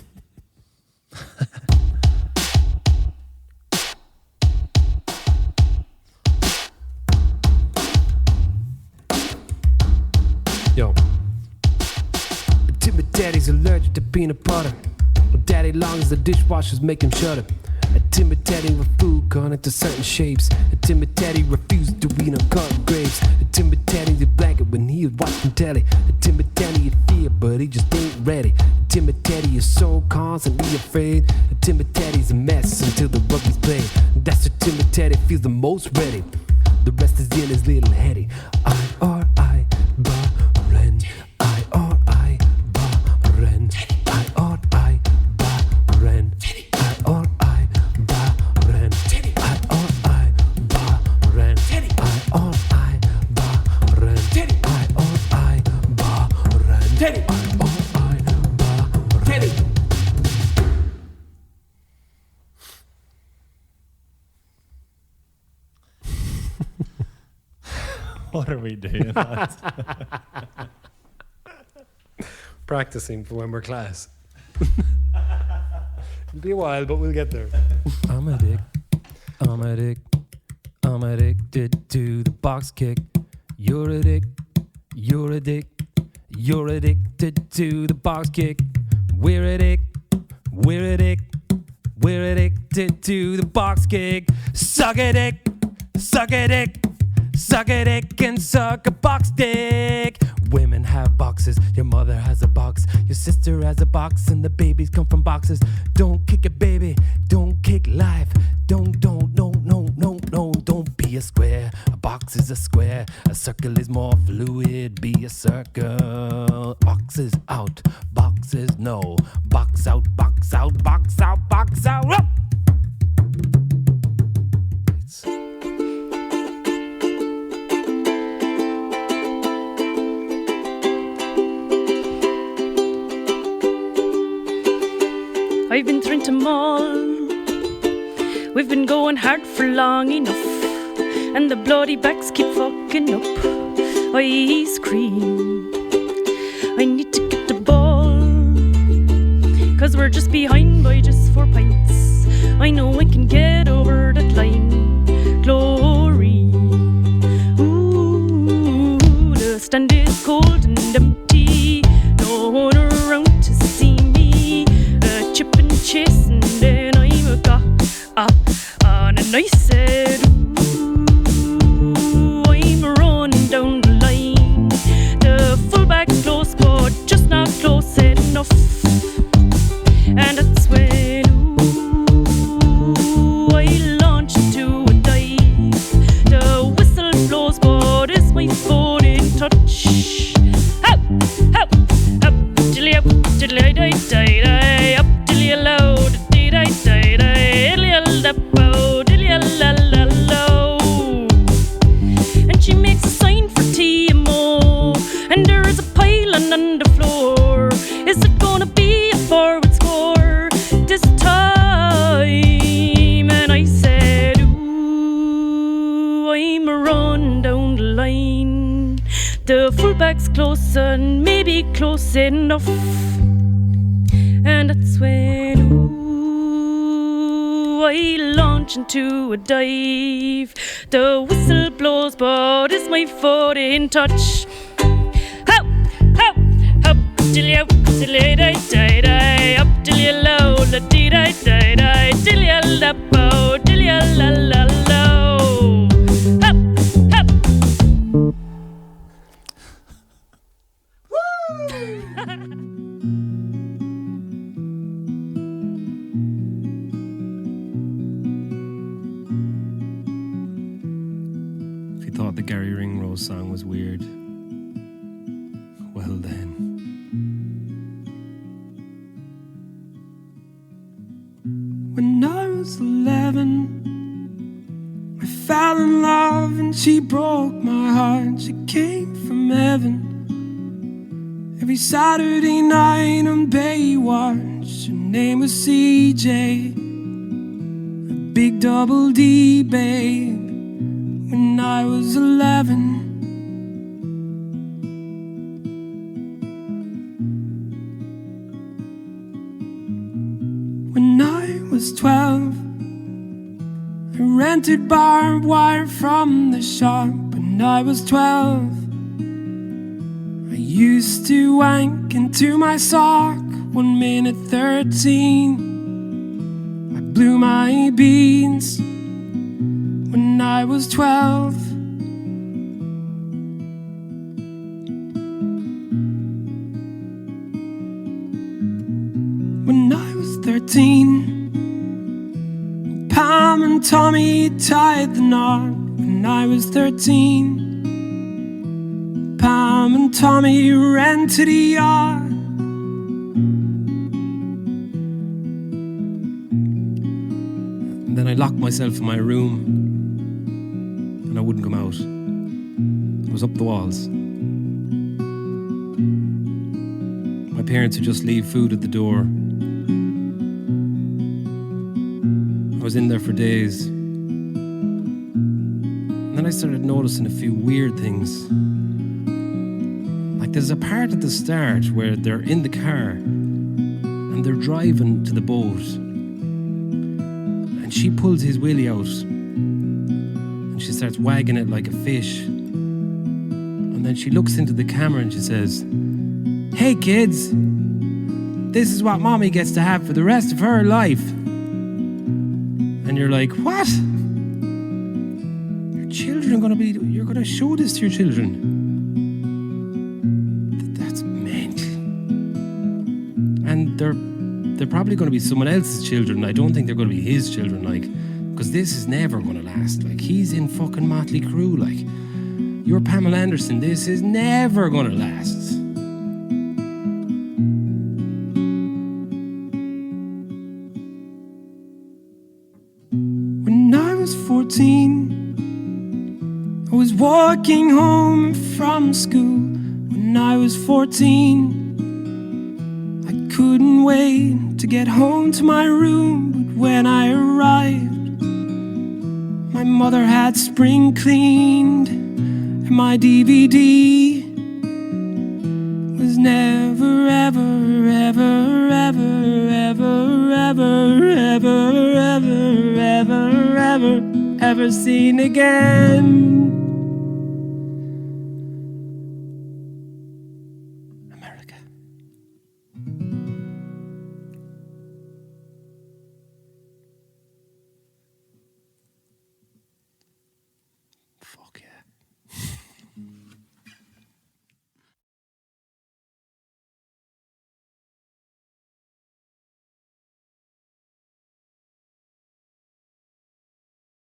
Yo. Timid daddy's allergic to peanut butter. Daddy longs the dishwashers make him shudder. A timid daddy with food connect to certain shapes. A timid daddy refuses to eat uncut grapes. A timid daddy's a blanket when he is watching telly. A timid daddy is fear, but he just ain't ready. A timid daddy is so constantly afraid. A timid daddy's a mess until the rugby's played. That's the timid daddy feels the most ready. The rest is in his little heady. I-R-I, Bahrain. I-R-I, Bahrain. I-R-I, Bahrain. I-R-I, Bahrain. I-R-I, Bahrain. I-R-I, Bahrain. I-R-I, Bahrain. I-R-I, Bahrain. What are we doing? Practicing for when we're class. It'll be a while, but we'll get there. I'm addicted to the box kick. You're addicted to the box kick. We're addicted to the box kick. Suck a dick, suck a dick. Suck a dick and suck a box dick. Women have boxes, your mother has a box, your sister has a box, and the babies come from boxes. Don't kick it, baby, don't kick life. Don't be a square. A box is a square, a circle is more fluid. Be a circle. Boxes out, boxes no. Box out, box out, box out, box out. Up! I've been through them all. We've been going hard for long enough, and the bloody backs keep fucking up. I scream, I need to get the ball, 'cause we're just behind by just 4 pints. I know I can get over that line. Glory. Ooh, the stand is cold and empty. No one around to see me. Chip and chase, and then I'm a and I said, ooh, I'm running down the line. The fullback close, but just not close enough. And that's when, ooh, I launch into a dive. The whistle blows, but it's my foot in touch. Up, up, up, dilly up, dilly die, die, die, up. Loud, did I die, and she makes a sign for TMO, and there is a pylon on the floor. Is it gonna be a forward score this time? And I said, ooh, I'm a run down the line. The fullback's close and maybe close enough. And that's when, ooh, I launch into a dive. The whistle blows, but is my foot in touch? Hop, hop, hop, dilly up, dilly die, die, die, up, dilly low, la dee die, die, die, dilly up, oh, dilly la la low. Hop, hop. Thought the Gary Ringrose song was weird. Well then. When I was 11, my fell in love and she broke my heart. She came from heaven. Every Saturday night on Baywatch. Her name was CJ, a big double D babe. When I was 11, when I was 12, I rented barbed wire from the shop. When I was 12, I used to wank into my sock. 1 minute 13, I blew my beans. When I was 12, when I was 13, Pam and Tommy tied the knot. When I was 13, Pam and Tommy rented a yacht. And then I locked myself in my room and I wouldn't come out. I was up the walls. My parents would just leave food at the door. I was in there for days. And then I started noticing a few weird things. Like there's a part at the start where they're in the car and they're driving to the boat. And she pulls his willy out. And she starts wagging it like a fish. And then she looks into the camera and she says, "Hey kids, this is what mommy gets to have for the rest of her life." And you're like, what? Your children are going to be, you're going to show this to your children. That's mental. And they're probably going to be someone else's children. I don't think they're going to be his children, like, because this is never going to last. Like, he's in fucking Motley Crue, like, you're Pamela Anderson. This is never going to last. When I was 14, I was walking home from school. When I was 14, I couldn't wait to get home to my room. But when I arrived, my mother had spring cleaned, and my DVD was never, ever, ever, ever, ever, ever, ever, ever, ever, ever, ever seen again. America. Fuck yeah.